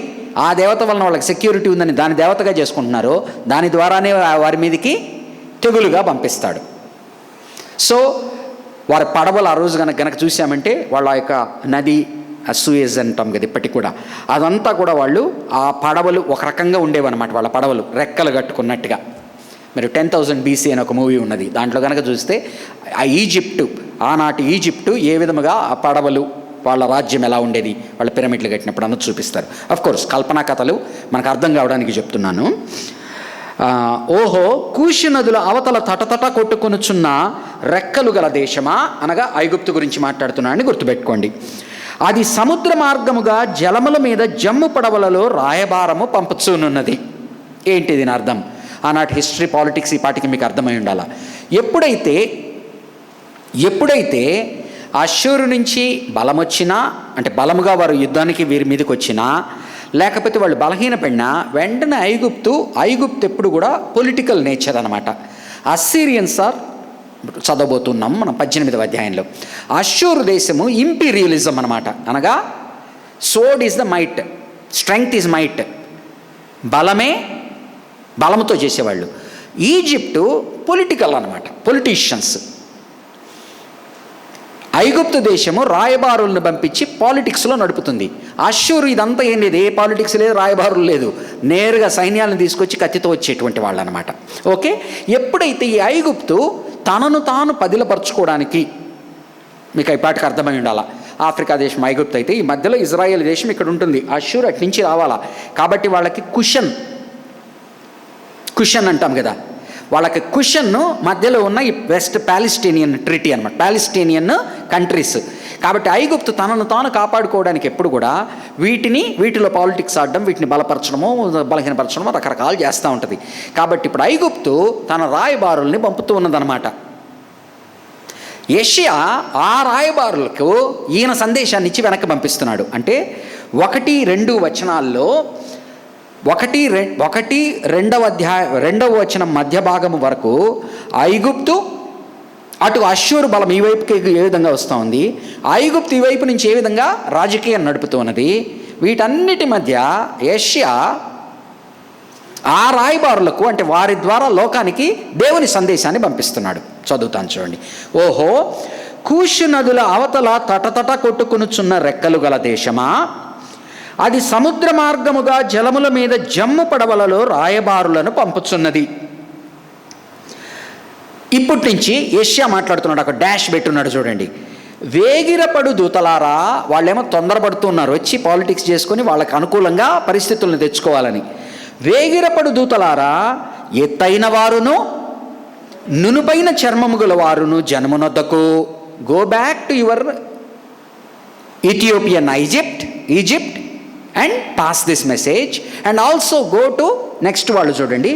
ఆ దేవత వలన వాళ్ళకి సెక్యూరిటీ ఉందని దాని దేవతగా చేసుకుంటున్నారు, దాని ద్వారానే వారి మీదకి తెగులుగా పంపిస్తాడు. సో వారి పడవలు ఆ రోజు గనక చూసామంటే వాళ్ళ యొక్క నది సూయజ్ అంటాం కదా ఇప్పటికి కూడా, అదంతా కూడా వాళ్ళు ఆ పడవలు ఒక రకంగా ఉండేవన్నమాట. వాళ్ళ పడవలు రెక్కలు కట్టుకున్నట్టుగా. మీరు 10,000 BC అని ఒక మూవీ ఉన్నది, దాంట్లో కనుక చూస్తే ఆ ఈజిప్టు, ఆనాటి ఈజిప్టు ఏ విధముగా ఆ పడవలు, వాళ్ళ రాజ్యం ఎలా ఉండేది, వాళ్ళ పిరమిడ్లు కట్టినప్పుడు అన్నది చూపిస్తారు. అఫ్కోర్స్ కల్పనా కథలు మనకు అర్థం కావడానికి చెప్తున్నాను. ఓహో కూషు నదుల అవతల తటతట కొట్టుకొనుచున్న రెక్కలు గల దేశమా, అనగా ఐగుప్తు గురించి మాట్లాడుతున్నానని గుర్తుపెట్టుకోండి. అది సముద్ర మార్గముగా జలముల మీద జమ్ము పడవలలో రాయబారము పంపుచునున్నది. ఏంటి దీని అర్థం? ఆనాటి హిస్టరీ, పాలిటిక్స్ ఈ పాటికి మీకు అర్థమై ఉండాల. ఎప్పుడైతే అష్షూరు నుంచి బలం వచ్చినా, అంటే బలముగా వారు యుద్ధానికి వీరి మీదకి వచ్చినా, లేకపోతే వాళ్ళు బలహీనపడినా, వెంటనే ఐగుప్తు ఎప్పుడు కూడా పొలిటికల్ నేచర్ అనమాట. అస్సిరియన్స్ ఆర్ చదవబోతున్నాం మనం 18వ అధ్యాయంలో. అష్షూరు దేశము ఇంపీరియలిజం అనమాట. అనగా sword is the might, strength is might, బలముతో చేసేవాళ్ళు. ఈజిప్టు పొలిటికల్ అనమాట, పొలిటీషియన్స్. ఐగుప్తు దేశము రాయబారులను పంపించి పాలిటిక్స్లో నడుపుతుంది. అష్షూరు ఇదంతా ఏం లేదు, ఏ పాలిటిక్స్ లేదు, రాయబారులు లేదు, నేరుగా సైన్యాలను తీసుకొచ్చి కత్తితో వచ్చేటువంటి వాళ్ళు అనమాట. ఓకే, ఎప్పుడైతే ఈ ఐగుప్తు తనను తాను పదిలపరచుకోవడానికి, మీకు ఈ పాటికి అర్థమై ఉండాలా, ఆఫ్రికా దేశం ఐగుప్తు అయితే ఈ మధ్యలో ఇజ్రాయెల్ దేశం ఇక్కడ ఉంటుంది, అష్షూరు అటు నుంచి రావాలా. కాబట్టి వాళ్ళకి కుషన్ అంటాం కదా, వాళ్ళకి కుషన్ను మధ్యలో ఉన్న ఈ వెస్ట్ ప్యాలెస్టీనియన్ ట్రిటీ అనమాట, ప్యాలెస్టీనియన్ కంట్రీస్. కాబట్టి ఐగుప్తు తనను తాను కాపాడుకోవడానికి ఎప్పుడు కూడా వీటిలో పాలిటిక్స్ ఆడడం, వీటిని బలపరచడమో బలహీనపరచడమో రకరకాలు చేస్తూ ఉంటుంది. కాబట్టి ఇప్పుడు ఐగుప్తు తన రాయబారుల్ని పంపుతూ ఉన్నదనమాట. యెషయా ఆ రాయబారులకు ఈయన సందేశాన్ని ఇచ్చి వెనక్కి పంపిస్తున్నాడు. అంటే 1-2 వచనాల్లో 1-2వ అధ్యాయం 2వ వచనం మధ్య భాగము వరకు ఐగుప్తు, అటు అష్షూరు బలం ఈ వైపుకి ఏ విధంగా వస్తూ ఉంది, ఐగుప్తు ఈ వైపు నుంచి ఏ విధంగా రాజకీయం నడుపుతూ ఉన్నది, వీటన్నిటి మధ్య యెషయా ఆ రాయబారులకు, అంటే వారి ద్వారా లోకానికి దేవుని సందేశాన్ని పంపిస్తున్నాడు. చదువుతాను చూడండి. ఓహో కూషు నదుల అవతల తటతట కొట్టుకొనుచున్న రెక్కలు గల దేశమా, అది సముద్ర మార్గముగా జలముల మీద జమ్ము పడవలలో రాయబారులను పంపుచున్నది. ఇప్పటి నుంచి యెషయా మాట్లాడుతున్నాడు, ఒక డాష్ పెట్టున్నాడు చూడండి. వేగిరపడు దూతలారా, వాళ్ళేమో తొందరపడుతున్నారు వచ్చి పాలిటిక్స్ చేసుకొని వాళ్ళకి అనుకూలంగా పరిస్థితులను తెచ్చుకోవాలని. వేగిరపడు దూతలారా, ఎత్తైన వారును నునుపైన చర్మము గల వారును జనమునొద్దకు, go back to your Ethiopian Egypt and pass this message and also go to next. వాళ్ళు చూడండి,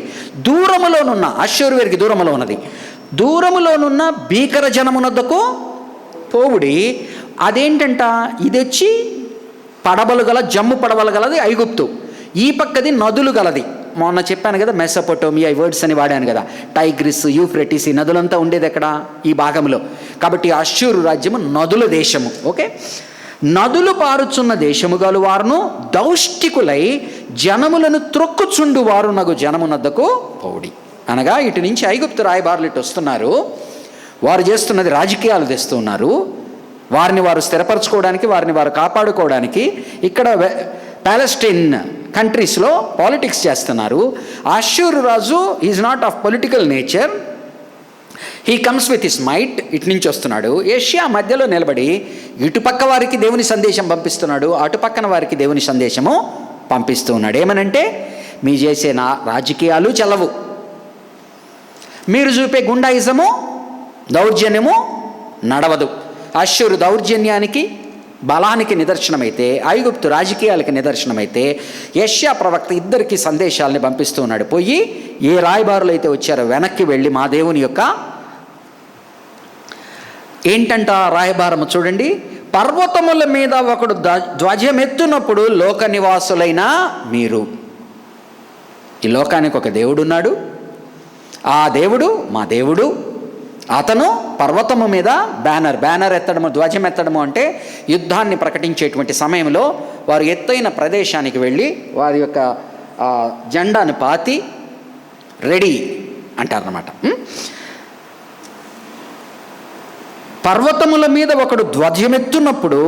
దూరములోనున్న అష్షూరు వీరికి దూరములో ఉన్నది, దూరములోనున్న భీకర జనమునొద్దకు పోవుడి. అదేంటంట, ఇది వచ్చి పడవలు గల జమ్ము పడవలు గలది ఐగుప్తు, ఈ పక్కది నదులు గలది. మొన్న చెప్పాను కదా, మెసొపొటేమియా ఈ వర్డ్స్ అని వాడాను కదా, టైగ్రిస్, యూఫ్రటిస్, ఈ నదులంతా ఉండేది ఎక్కడ, ఈ భాగంలో. కాబట్టి అష్షూరు రాజ్యము నదుల దేశము. ఓకే, నదులు పారుచున్న దేశము గల వారును దౌష్టికులై జనములను త్రొక్కుచుండు వారు నగు జనమునద్దకు పౌడి. అనగా ఇటు నుంచి ఐగుప్తు రాయబారులు ఇటు వస్తున్నారు, వారు చేస్తున్నది రాజకీయాలు తెస్తూ ఉన్నారు, వారిని వారు స్థిరపరచుకోవడానికి, వారిని వారు కాపాడుకోవడానికి ఇక్కడ ప్యాలెస్టైన్ కంట్రీస్లో పాలిటిక్స్ చేస్తున్నారు. అష్షూరు రాజు is not of political nature, he comes with his might. ఇటు నుంచి వస్తున్నాడు. యెషయా మధ్యలో నిలబడి ఇటుపక్క వారికి దేవుని సందేశం పంపిస్తున్నాడు, అటుపక్కన వారికి దేవుని సందేశము పంపిస్తూ ఉన్నాడు. ఏమనంటే, మీ చేసే రాజకీయాలు చెల్లవు, మీరు చూపే గుండాయిజము, దౌర్జన్యము నడవదు. అష్షూరు దౌర్జన్యానికి, బలానికి నిదర్శనమైతే, ఐగుప్తు రాజకీయాలకి నిదర్శనమైతే, యెషయా ప్రవక్త ఇద్దరికి సందేశాలని పంపిస్తూ ఉన్నాడు. పోయి ఏ రాయబారులు అయితే వచ్చారో వెనక్కి వెళ్ళి మా దేవుని యొక్క ఏంటంట రాయబారము చూడండి. పర్వతముల మీద ఒకడు ధ్వజమెత్తునప్పుడు లోక నివాసులైన మీరు, ఈ లోకానికి ఒక దేవుడు ఉన్నాడు, ఆ దేవుడు మా దేవుడు, అతను పర్వతము మీద బ్యానర్ ఎత్తడము, ధ్వజం ఎత్తడము అంటే యుద్ధాన్ని ప్రకటించేటువంటి సమయంలో వారు ఎత్తైన ప్రదేశానికి వెళ్ళి వారి యొక్క జెండాను పాతి రెడీ అంటారన్నమాట. పర్వతముల మీద ఒకడు ధ్వజమెత్తున్నప్పుడు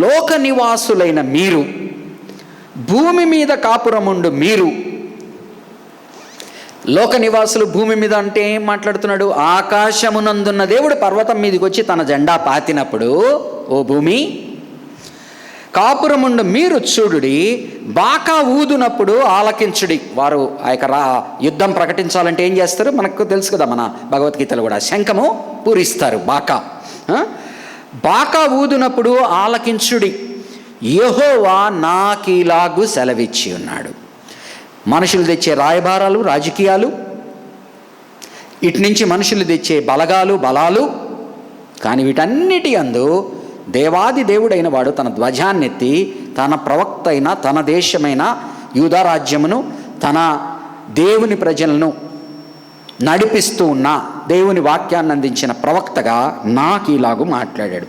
లోక నివాసులైన మీరు, భూమి మీద కాపురముండు మీరు. లోక నివాసులు భూమి మీద అంటే ఏం మాట్లాడుతున్నాడు? ఆకాశమునందున్న దేవుడు పర్వతం మీదకి వచ్చి తన జెండా పాతినప్పుడు, ఓ భూమి కాపురముండు మీరు చూడుడి, బాకా ఊదునప్పుడు ఆలకించుడి. వారు ఆ యొక్క యుద్ధం ప్రకటించాలంటే ఏం చేస్తారు? మనకు తెలుసు కదా, మన భగవద్గీతలో కూడా శంఖము పూరిస్తారు. బాకా ఊదునప్పుడు ఆలకించుడి, యెహోవా నాకీలాగు సెలవిచ్చి ఉన్నాడు. మనుషులు తెచ్చే రాయబారాలు, రాజకీయాలు, ఇటు నుంచి మనుషులు తెచ్చే బలాలు, కానీ వీటన్నిటి యందు దేవాది దేవుడైన వాడు తన ధ్వజాన్నెత్తి తన ప్రవక్త అయిన, తన దేశమైన యూదారాజ్యమును, తన దేవుని ప్రజలను నడిపిస్తూ ఉన్న దేవుని వాక్యాన్ని అందించిన ప్రవక్తగా నాకీలాగు మాట్లాడాడు.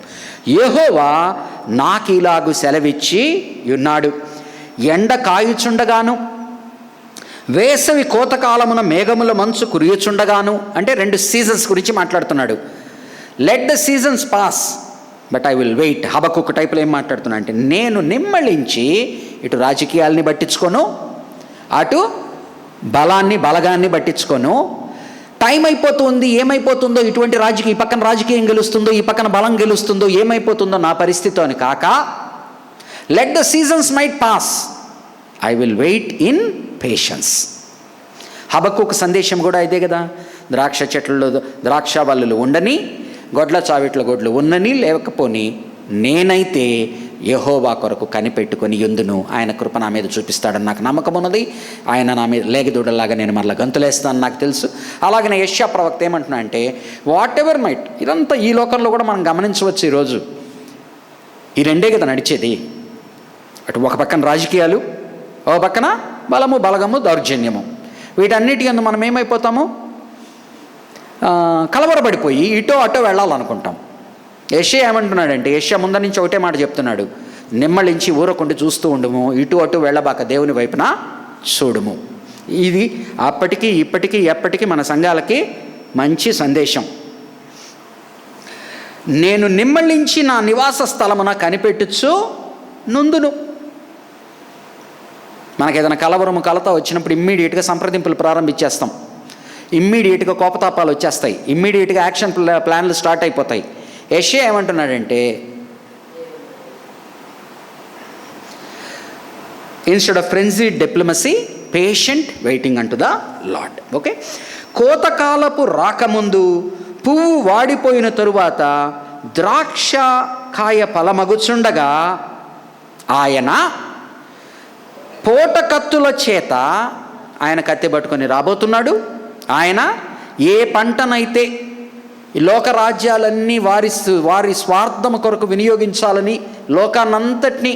యెహోవా నాకీలాగు సెలవిచ్చి ఉన్నాడు, ఎండ కాయుచుండగాను, వేసవి కోతకాలమున మేఘముల మంచు కురియుచుండగాను. అంటే 2 సీజన్స్ గురించి మాట్లాడుతున్నాడు. Let the seasons pass but I will wait. Habakkuk టైప్లో ఏం మాట్లాడుతున్నా అంటే, నేను నిమ్మళించి ఇటు రాజకీయాల్ని పట్టించుకోను, అటు బలగాన్ని పట్టించుకోను. టైం అయిపోతుంది, ఏమైపోతుందో, ఇటువంటి ఈ పక్కన రాజకీయం గెలుస్తుందో, ఈ పక్కన బలం గెలుస్తుందో, ఏమైపోతుందో నా పరిస్థితి అని కాక, let the seasons might pass, I will wait in patience. Habakkuk సందేశం కూడా ఇదే కదా. ద్రాక్ష చెట్లలో ద్రాక్ష వల్లులు ఉండని, గొడ్ల చావిట్ల గొడ్లు ఉన్నని లేకపోని, నేనైతే యెహోవా కొరకు కనిపెట్టుకొని యుందును. ఆయన కృప నా మీద చూపిస్తాడని నాకు నమ్మకం ఉన్నది. ఆయన నా మీద లేగదూడలాగా నేను మరలా గంతులేస్తాను నాకు తెలుసు. అలాగనే యెషయా ప్రవక్త ఏమంటున్నా అంటే, వాట్ ఎవర్ మైట్, ఇదంతా ఈ లోకంలో కూడా మనం గమనించవచ్చు. ఈరోజు ఈ రెండే కదా నడిచేది. అటు ఒక పక్కన రాజకీయాలు, ఒక పక్కన బలగము, దౌర్జన్యము. వీటన్నిటి యందు మనం ఏమైపోతాము? కలవరపడిపోయి ఇటో అటో వెళ్ళాలనుకుంటాం. యెషయా ఏమంటున్నాడంటే, యెషయా ముందర నుంచి ఒకటే మాట చెప్తున్నాడు, నిమ్మళించి ఊరకుండి చూస్తూ ఉండుము, ఇటు అటు వెళ్ళబాక దేవుని వైపున చూడుము. ఇది అప్పటికి ఇప్పటికీ ఎప్పటికీ మన సంఘాలకి మంచి సందేశం. నేను నిమ్మళించి నా నివాస స్థలమున కనిపెట్టుచు నుందును. మనకు ఏదైనా కలత వచ్చినప్పుడు ఇమ్మీడియట్గా సంప్రదింపులు ప్రారంభించేస్తాం. ఇమ్మీడియట్గా కోపతాపాలు వచ్చేస్తాయి. ఇమ్మీడియట్గా యాక్షన్ ప్లాన్లు స్టార్ట్ అయిపోతాయి. యెషయా ఏమంటున్నాడంటే, instead of frenzied diplomacy, patient waiting unto the Lord. Okay, కోతకాలపు రాకముందు, పువ్వు వాడిపోయిన తరువాత, ద్రాక్ష కాయ ఫలమగుచుండగా ఆయన పోటకత్తుల చేత ఆయన కత్తి పట్టుకొని రాబోతున్నాడు. ఆయన ఏ పంటనైతే ఈ లోకరాజ్యాలన్నీ వారి స్వార్థం కొరకు వినియోగించాలని లోకాన్నంతటినీ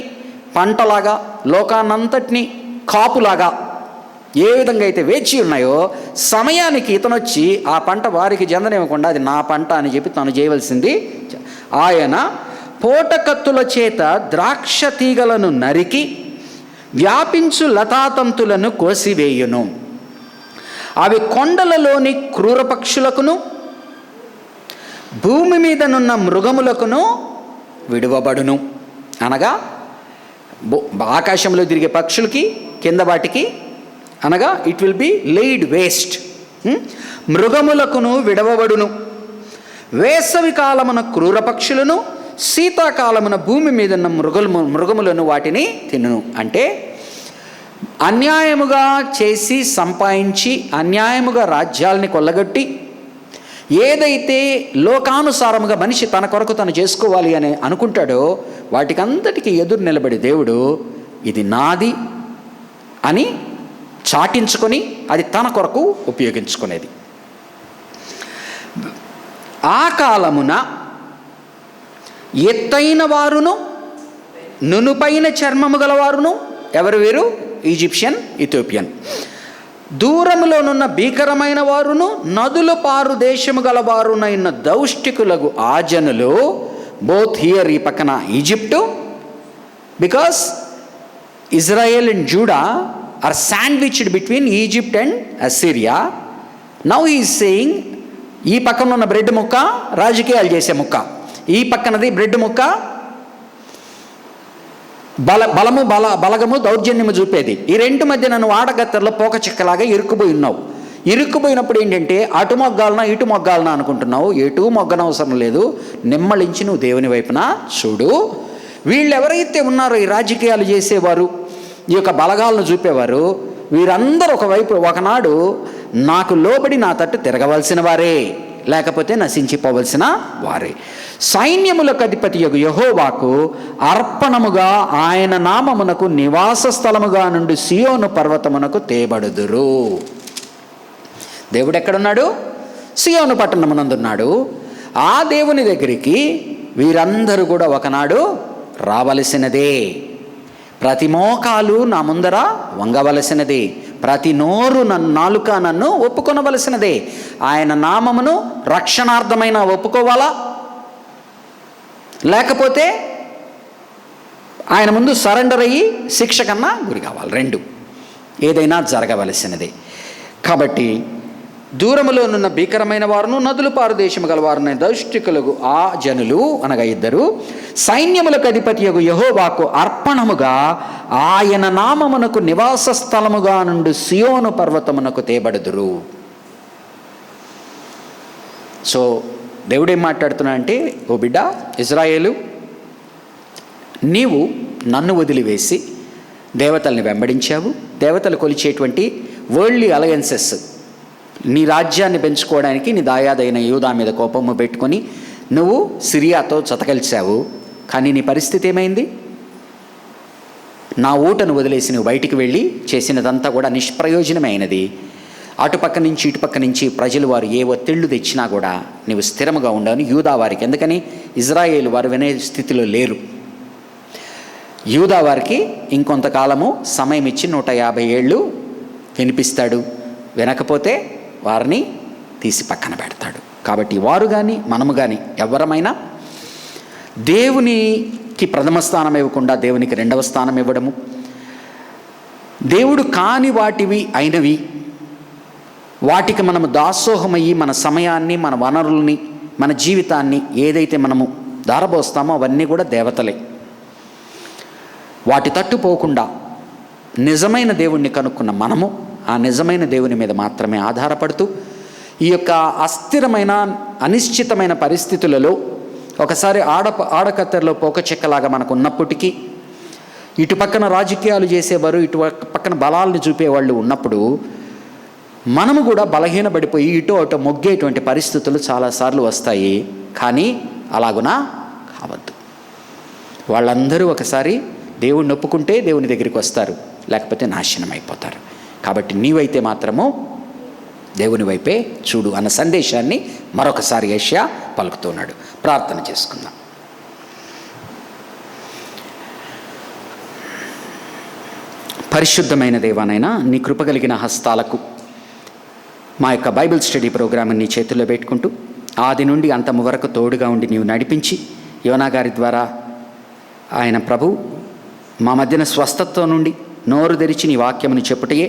పంటలాగా, లోకాన్నంతటినీ కాపులాగా ఏ విధంగా అయితే వేచి ఉన్నాయో, సమయానికి ఇతనొచ్చి ఆ పంట వారికి చెందనివ్వకుండా అది నా పంట అని చెప్పి తను చేయవలసింది. ఆయన పోటకత్తుల చేత ద్రాక్ష తీగలను నరికి వ్యాపించు లతాతంతులను కోసివేయును. అవి కొండలలోని క్రూర పక్షులకును భూమి మీదనున్న మృగములకును విడువబడును. అనగా ఆకాశంలో తిరిగే పక్షులకి, కింద వాటికి, అనగా it will be laid waste. మృగములకును విడవబడును. వేసవి కాలమున క్రూర పక్షులను, శీతాకాలమున భూమి మీద ఉన్న మృగములను వాటిని తినును. అంటే అన్యాయముగా చేసి సంపాదించి, అన్యాయముగా రాజ్యాలని కొల్లగొట్టి, ఏదైతే లోకానుసారముగా మనిషి తన కొరకు తను చేసుకోవాలి అని అనుకుంటాడో వాటికంతటికీ ఎదురు నిలబడి దేవుడు ఇది నాది అని చాటించుకొని అది తన కొరకు ఉపయోగించుకునేది. ఆ కాలమున ఎత్తైన వారును, నునుపైన చర్మము గలవారును, ఎవరు వీరు? Egyptian, Ethiopian. దూరములోనున్న భీకరమైన వారును, నదుల పారు దేశము గలవారునైన దౌష్టికులకు ఆ జనులు, బోత్ హియర్, ఈ పక్కన Egypt, because Israel and Judah are sandwiched between Egypt and Assyria. Now he is saying, ఈ పక్కన ఉన్న బ్రెడ్ ముక్క రాజకీయాలు చేసే ముక్క, ఈ పక్కనది బ్రెడ్ ముక్క బలగము దౌర్జన్యము చూపేది. ఈ రెండు మధ్య నన్ను ఆడగత్తెరలో పోక చిక్కలాగా ఇరుక్కుపోయి ఉన్నావు. ఇరుక్కుపోయినప్పుడు ఏంటంటే అటు మొగ్గాలనా ఇటు మొగ్గాలనా అనుకుంటున్నావు. ఎటు మొగ్గనవసరం లేదు, నిమ్మళించి నువ్వు దేవుని వైపున చూడు. వీళ్ళు ఎవరైతే ఉన్నారో ఈ రాజకీయాలు చేసేవారు, ఈ యొక్క బలగాలను చూపేవారు, వీరందరూ ఒకవైపు ఒకనాడు నాకు లోబడి నా తట్టు తిరగవలసిన వారే, లేకపోతే నశించిపోవలసిన వారే. సైన్యములకు అధిపతి యెహోవాకు అర్పణముగా ఆయన నామమునకు నివాస స్థలముగా నుండి సియోను పర్వతమునకు తేబడుదురు. దేవుడు ఎక్కడున్నాడు? సియోను పట్టణమునందున్నాడు. ఆ దేవుని దగ్గరికి వీరందరూ కూడా ఒకనాడు రావలసినదే. ప్రతి మోకాలు నా ముందర వంగవలసినదే, ప్రతి నోరు నాలుక నన్ను ఒప్పుకొనవలసినదే. ఆయన నామమును రక్షణార్థమైన ఒప్పుకోవాలా, లేకపోతే ఆయన ముందు సరెండర్ అయ్యి శిక్ష కన్నా గురి కావాలి. రెండు ఏదైనా జరగవలసినదే. కాబట్టి దూరములోనున్న భీకరమైన వారును నదులు పారుదేశము గలవారున దౌష్టికులకు ఆ జనులు అనగా ఇద్దరు సైన్యములకు అధిపతియగు యెహోవాకు అర్పణముగా ఆయన నామమునకు నివాస స్థలముగా నుండి సియోను పర్వతమునకు తేబడుదురు. సో దేవుడేం మాట్లాడుతున్నా అంటే, ఓ బిడ్డ ఇజ్రాయేలు, నీవు నన్ను వదిలివేసి దేవతల్ని వెంబడించావు. దేవతలు కొలిచేటువంటి వరల్డ్లీ అలయన్సెస్, నీ రాజ్యాన్ని పెంచుకోవడానికి నీ దాయాదైన యూదా మీద కోపము పెట్టుకొని నువ్వు సిరియాతో జతకలిచావు. కానీ నీ పరిస్థితి ఏమైంది? నా ఊటను వదిలేసి నువ్వు బయటికి వెళ్ళి చేసినదంతా కూడా నిష్ప్రయోజనమైనది. అటుపక్క నుంచి ఇటుపక్క నుంచి ప్రజలు వారు ఏ ఒత్తిళ్లు తెచ్చినా కూడా నీవు స్థిరముగా ఉండవని యూదా వారికి, ఎందుకని ఇజ్రాయేలు వారు వినే స్థితిలో లేరు. యూదా వారికి ఇంకొంతకాలము సమయం ఇచ్చి 150 ఏళ్ళు వినిపిస్తాడు. వినకపోతే వారిని తీసి పక్కన పెడతాడు. కాబట్టి వారు కానీ మనము కానీ ఎవరమైనా దేవునికి ప్రథమ స్థానం ఇవ్వకుండా దేవునికి రెండవ స్థానం ఇవ్వడము, దేవుడు కాని వాటివి అయినవి వాటికి మనము దాసోహమయ్యి మన సమయాన్ని, మన వనరుల్ని, మన జీవితాన్ని ఏదైతే మనము దారబోస్తామో అవన్నీ కూడా దేవతలే. వాటి తట్టుపోకుండా నిజమైన దేవుణ్ణి కనుక్కున్న మనము ఆ నిజమైన దేవుని మీద మాత్రమే ఆధారపడుతూ ఈ యొక్క అస్థిరమైన అనిశ్చితమైన పరిస్థితులలో ఒకసారి ఆడకత్తెరలో పోక చెక్కలాగా మనకు ఉన్నప్పటికీ, ఇటు పక్కన రాజకీయాలు చేసేవారు, ఇటు పక్కన బలాలను చూపేవాళ్ళు ఉన్నప్పుడు మనము కూడా బలహీనపడిపోయి ఇటు అటు మొగ్గేటువంటి పరిస్థితులు చాలాసార్లు వస్తాయి. కానీ అలాగునా కావద్దు. వాళ్ళందరూ ఒకసారి దేవుణ్ణి ఒప్పుకుంటే దేవుని దగ్గరికి వస్తారు, లేకపోతే నాశనం అయిపోతారు. కాబట్టి నీవైతే మాత్రము దేవుని వైపే చూడు అన్న సందేశాన్ని మరొకసారి యెషయా పలుకుతున్నాడు. ప్రార్థన చేసుకుందాం. పరిశుద్ధమైన దేవానైనా నీ కృపగలిగిన హస్తాలకు మా యొక్క బైబిల్ స్టడీ ప్రోగ్రామ్ని నీ చేతుల్లో పెట్టుకుంటూ ఆది నుండి అంతము వరకు తోడుగా ఉండి నీవు నడిపించి యోనా గారి ద్వారా ఆయన ప్రభు మా మధ్యన స్వస్థత్వం నుండి నోరు తెరిచి నీ వాక్యముని చెప్పుటయే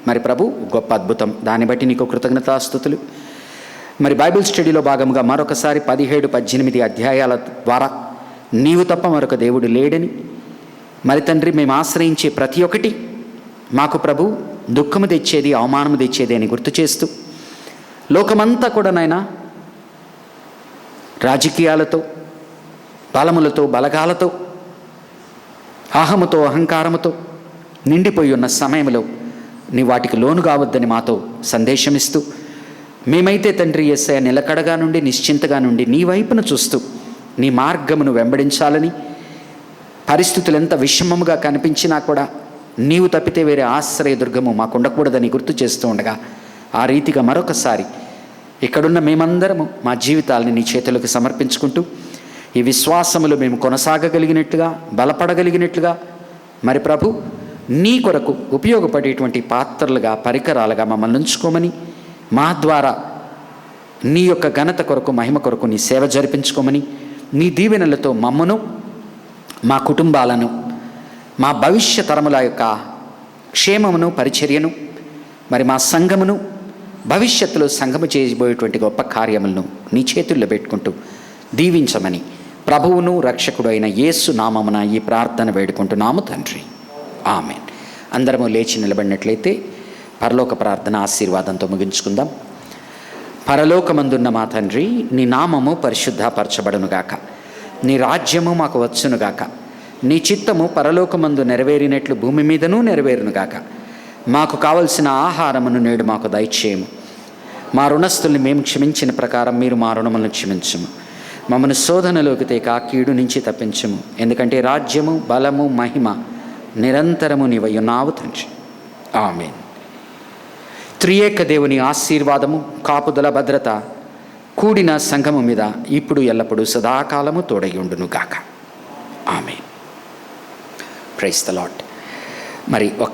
మరి ప్రభు గొప్ప అద్భుతం. దాన్ని బట్టి నీకు కృతజ్ఞతాస్తుతులు. మరి బైబిల్ స్టడీలో భాగంగా మరొకసారి 17-18 అధ్యాయాల ద్వారా నీవు తప్ప మరొక దేవుడు లేడని, మరి తండ్రి మేము ఆశ్రయించే ప్రతి ఒక్కటి మాకు ప్రభు దుఃఖము తెచ్చేది, అవమానము తెచ్చేది అని గుర్తు చేస్తూ, లోకమంతా కూడా నాయనా రాజకీయాలతో, బలములతో, బలగాలతో, అహముతో, అహంకారముతో నిండిపోయి ఉన్న సమయంలో నీ వాటికి లోను కావద్దని మాతో సందేశమిస్తూ, మేమైతే తండ్రి యేసయ్య నిలకడగా నుండి నిశ్చింతగా నుండి నీ వైపును చూస్తూ నీ మార్గమును వెంబడించాలని, పరిస్థితులు ఎంత విషమముగా కనిపించినా కూడా నీవు తప్పితే వేరే ఆశ్రయదుర్గము మాకు ఉండకూడదని గుర్తు చేస్తూ ఉండగా, ఆ రీతిగా మరొకసారి ఇక్కడున్న మేమందరము మా జీవితాలని నీ చేతులకు సమర్పించుకుంటూ ఈ విశ్వాసములు మేము కొనసాగగలిగినట్లుగా, బలపడగలిగినట్లుగా, మరి ప్రభు నీ కొరకు ఉపయోగపడేటువంటి పాత్రలుగా, పరికరాలుగా మమ్మల్ని ఉంచుకోమని, మా ద్వారా నీ యొక్క ఘనత కొరకు, మహిమ కొరకు నీ సేవ జరిపించుకోమని, నీ దీవెనలతో మమ్మను, మా కుటుంబాలను, మా భవిష్య తరముల యొక్క క్షేమమును, పరిచర్యను, మరి మా సంఘమును, భవిష్యత్తులో సంఘము చేయబోయేటువంటి గొప్ప కార్యములను నీ చేతుల్లో పెట్టుకుంటూ దీవించమని ప్రభువును రక్షకుడు అయిన యేసు నామమున ఈ ప్రార్థన వేడుకుంటున్నాము తండ్రి, ఆమేన్. అందరము లేచి నిలబడినట్లయితే పరలోక ప్రార్థన ఆశీర్వాదంతో ముగించుకుందాం. పరలోకమందున్న మా తండ్రి, నీ నామము పరిశుద్ధపరచబడునుగాక, నీ రాజ్యము మాకు వచ్చునుగాక, నీ చిత్తము పరలోకమందు నెరవేరినట్లు భూమి మీదనూ నెరవేరునుగాక. మాకు కావలసిన ఆహారమును నేడు మాకు దయచేయము. మా రుణస్థుల్ని మేము క్షమించిన ప్రకారం మీరు మా రుణములను క్షమించము. మమ్మను శోధనలోకి తేక కీడు నుంచి తప్పించము. ఎందుకంటే రాజ్యము, బలము, మహిమ నిరంతరము నీవయ్యున్నావు తండ్రి, ఆమేన్. త్రియేక దేవుని ఆశీర్వాదము, కాపుదల, భద్రత కూడిన సంఘము మీద ఇప్పుడు ఎల్లప్పుడూ సదాకాలము తోడయుండునుగాక, ఆమేన్. Praise the Lord. మరి ఒక్క